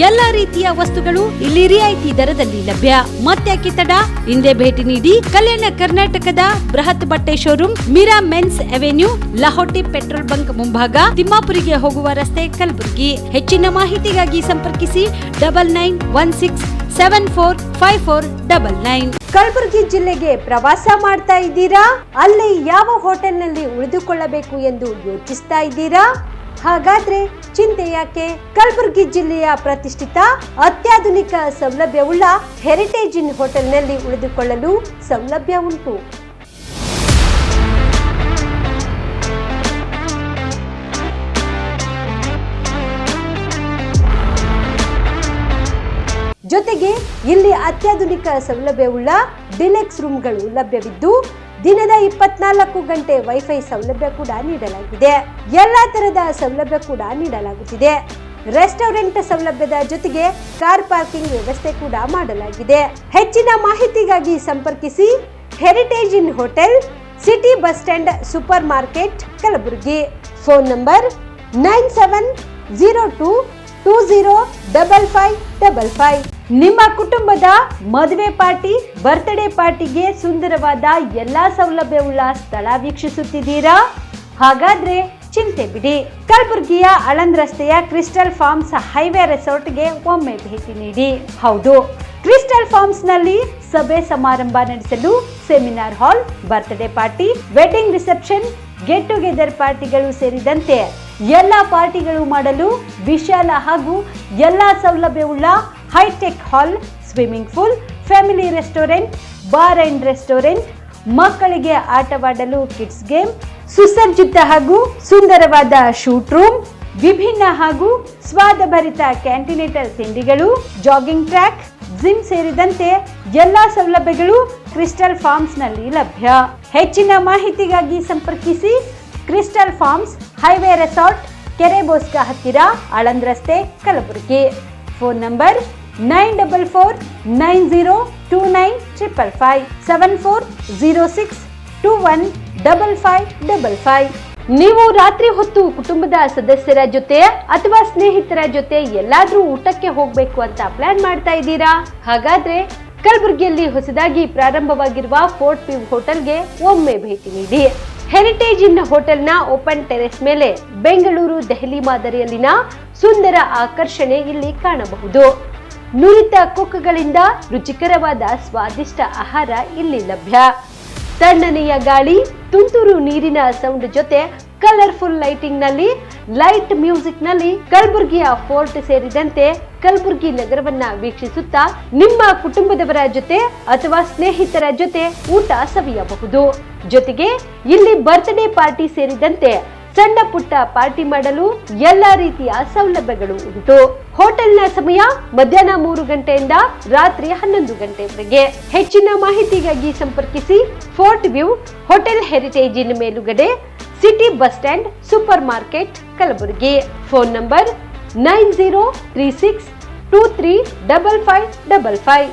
ಎಲ್ಲಾ ರೀತಿಯ ವಸ್ತುಗಳು ಇಲ್ಲಿ ರಿಯಾಯಿತಿ ದರದಲ್ಲಿ ಲಭ್ಯ. ಮತ್ತ್ಯಾಕೆ ತಡ? ಹಿಂದೆ ಭೇಟಿ ನೀಡಿ ಕಲ್ಯಾಣ ಕರ್ನಾಟಕದ ಬೃಹತ್ ಬಟ್ಟೆ showroom Mira men's avenue, Lahoti petrol bunk ಮುಂಭಾಗ, ತಿಮ್ಮಾಪುರಿಗೆ ಹೋಗುವ ರಸ್ತೆ, ಕಲಬುರಗಿ. ಹೆಚ್ಚಿನ ಮಾಹಿತಿಗಾಗಿ ಸಂಪರ್ಕಿಸಿ 9916745499. ಕಲಬುರಗಿ ಜಿಲ್ಲೆಗೆ ಪ್ರವಾಸ ಮಾಡ್ತಾ ಇದ್ದೀರಾ? ಅಲ್ಲಿ ಯಾವ ಹೋಟೆಲ್ನಲ್ಲಿ ಉಳಿದುಕೊಳ್ಳಬೇಕು ಎಂದು ಯೋಚಿಸ್ತಾ ಇದ್ದೀರಾ? ಹಾಗಾದ್ರೆ ಚಿಂತೆ ಯಾಕೆ? ಕಲಬುರಗಿ ಜಿಲ್ಲೆಯ ಪ್ರತಿಷ್ಠಿತ ಅತ್ಯಾಧುನಿಕ ಸೌಲಭ್ಯವುಳ್ಳ ಹೆರಿಟೇಜ್ ಇನ್ ಹೋಟೆಲ್ನಲ್ಲಿ ಉಳಿದುಕೊಳ್ಳಲು ಸೌಲಭ್ಯ ಉಂಟು. ಜೊತೆಗೆ ಇಲ್ಲಿ ಅತ್ಯಾಧುನಿಕ ಸೌಲಭ್ಯವುಳ್ಳ ಡಿಲೆಕ್ಸ್ ರೂಮ್ಗಳು ಲಭ್ಯವಿದ್ದು ದಿನದ 24 ಗಂಟೆ ವೈಫೈ ಸೌಲಭ್ಯ ಕೂಡ ನೀಡಲಾಗಿದೆ. ಎಲ್ಲಾ ತರದ ಸೌಲಭ್ಯ ಕೂಡ ನೀಡಲಾಗುತ್ತಿದೆ. ರೆಸ್ಟೋರೆಂಟ್ ಸೌಲಭ್ಯದ ಜೊತೆಗೆ ಕಾರ್ ಪಾರ್ಕಿಂಗ್ ವ್ಯವಸ್ಥೆ ಕೂಡ ಮಾಡಲಾಗಿದೆ. ಹೆಚ್ಚಿನ ಮಾಹಿತಿಗಾಗಿ ಸಂಪರ್ಕಿಸಿ Heritage Inn hotel, city bus stand, super market, Kalaburagi. Phone number 9702205555. ನಿಮ್ಮ ಕುಟುಂಬದ ಮದುವೆ ಪಾರ್ಟಿ, ಬರ್ತ್ಡೇ ಪಾರ್ಟಿಗೆ ಸುಂದರವಾದ ಎಲ್ಲಾ ಸೌಲಭ್ಯವುಳ್ಳ ಸ್ಥಳ ವೀಕ್ಷಿಸುತ್ತಿದ್ದೀರಾ? ಹಾಗಾದ್ರೆ ಚಿಂತೆ ಬಿಡಿ. ಕಲಬುರಗಿಯ ಆಳಂದ್ ರಸ್ತೆಯ ಕ್ರಿಸ್ಟಲ್ ಫಾರ್ಮ್ಸ್ ಹೈವೇ ರೆಸಾರ್ಟ್ಗೆ ಒಮ್ಮೆ ಭೇಟಿ ನೀಡಿ. ಹೌದು, ಕ್ರಿಸ್ಟಲ್ ಫಾರ್ಮ್ಸ್ ನಲ್ಲಿ ಸಭೆ ಸಮಾರಂಭ ನಡೆಸಲು seminar hall, birthday party, wedding reception, get together ಪಾರ್ಟಿಗಳು ಸೇರಿದಂತೆ ಎಲ್ಲಾ ಪಾರ್ಟಿಗಳು ಮಾಡಲು ವಿಶಾಲ ಹಾಗೂ ಎಲ್ಲಾ ಸೌಲಭ್ಯವುಳ್ಳ hitech hall, swimming pool, family restaurant, bar and restaurant, ಮಕ್ಕಳಿಗೆ ಆಟವಾಡಲು ಕಿಡ್ಸ್ ಗೇಮ್, ಸುಸಜ್ಜಿತ ಹಾಗೂ ಸುಂದರವಾದ ಶೂಟ್ ರೂಮ್, ವಿಭಿನ್ನ ಹಾಗೂ ಸ್ವಾದಭರಿತ ಕ್ಯಾಂಟಿನೇಟಲ್ ತಿಂಡಿಗಳು, ಜಾಗಿಂಗ್ ಟ್ರ್ಯಾಕ್, ಜಿಮ್ ಸೇರಿದಂತೆ ಎಲ್ಲಾ ಸೌಲಭ್ಯಗಳು ಕ್ರಿಸ್ಟಲ್ ಫಾರ್ಮ್ಸ್ ನಲ್ಲಿ ಲಭ್ಯ. ಹೆಚ್ಚಿನ ಮಾಹಿತಿಗಾಗಿ ಸಂಪರ್ಕಿಸಿ ಕ್ರಿಸ್ಟಲ್ ಫಾರ್ಮ್ಸ್ ಹೈವೇ ರೆಸಾರ್ಟ್, ಕೆರೆ ಬೋಸ್ಕ ಹತ್ತಿರ, ಆಳಂದ್ ರಸ್ತೆ, ಕಲಬುರಗಿ. Phone number 9490295555 7406215555. ನೀವು ರಾತ್ರಿ ಹೊತ್ತು ಕುಟುಂಬದ ಸದಸ್ಯರ ಜೊತೆ ಅಥವಾ ಸ್ನೇಹಿತರ ಜೊತೆ ಎಲ್ಲಾದ್ರೂ ಊಟಕ್ಕೆ ಹೋಗ್ಬೇಕು ಅಂತ ಪ್ಲಾನ್ ಮಾಡ್ತಾ ಇದ್ದೀರಾ? ಹಾಗಾದ್ರೆ ಕಲಬುರಗಿಯಲ್ಲಿ ಹೊಸದಾಗಿ ಪ್ರಾರಂಭವಾಗಿರುವ ಫೋರ್ಟ್ ವ್ಯೂ ಹೋಟೆಲ್ಗೆ ಒಮ್ಮೆ ಭೇಟಿ ನೀಡಿ. ಹೆರಿಟೇಜ್ ಇನ್ ಹೋಟೆಲ್ನ ಓಪನ್ ಟೆರೆಸ್ ಮೇಲೆ ಬೆಂಗಳೂರು ದೆಹಲಿ ಮಾದರಿಯಲ್ಲಿನ ಸುಂದರ ಆಕರ್ಷಣೆ ಇಲ್ಲಿ ಕಾಣಬಹುದು. ನುರಿತ ಕುಕ್ಗಳಿಂದ ರುಚಿಕರವಾದ ಸ್ವಾದಿಷ್ಟ ಆಹಾರ ಇಲ್ಲಿ ಲಭ್ಯ. ತಣ್ಣನೆಯ ಗಾಳಿ, ತುಂತುರು ನೀರಿನ ಸೌಂಡ್ ಜೊತೆ ಕಲರ್ಫುಲ್ ಲೈಟಿಂಗ್ ನಲ್ಲಿ, ಲೈಟ್ ಮ್ಯೂಸಿಕ್ ನಲ್ಲಿ ಕಲಬುರಗಿಯ ಫೋರ್ಟ್ ಸೇರಿದಂತೆ ಕಲಬುರಗಿ ನಗರವನ್ನ ವೀಕ್ಷಿಸುತ್ತಾ ನಿಮ್ಮ ಕುಟುಂಬದವರ ಜೊತೆ ಅಥವಾ ಸ್ನೇಹಿತರ ಜೊತೆ ಊಟ ಸವಿಯಬಹುದು. ಜೊತೆಗೆ ಇಲ್ಲಿ ಬರ್ತ್ಡೇ ಪಾರ್ಟಿ ಸೇರಿದಂತೆ ಸಣ್ಣ ಪುಟ್ಟ ಪಾರ್ಟಿ ಮಾಡಲು ಎಲ್ಲಾ ರೀತಿಯ ಸೌಲಭ್ಯಗಳು ಉಂಟು. ಹೋಟೆಲ್ನ ಸಮಯ ಮಧ್ಯಾಹ್ನ 3 ಗಂಟೆಯಿಂದ ರಾತ್ರಿ 11 ಗಂಟೆವರೆಗೆ. ಹೆಚ್ಚಿನ ಮಾಹಿತಿಗಾಗಿ ಸಂಪರ್ಕಿಸಿ ಫೋರ್ಟ್ ವ್ಯೂ ಹೋಟೆಲ್, ಹೆರಿಟೇಜ್ ಇನ್ ಮೇಲುಗಡೆ, city bus stand, super market, Kalaburagi. Phone number 9036235555.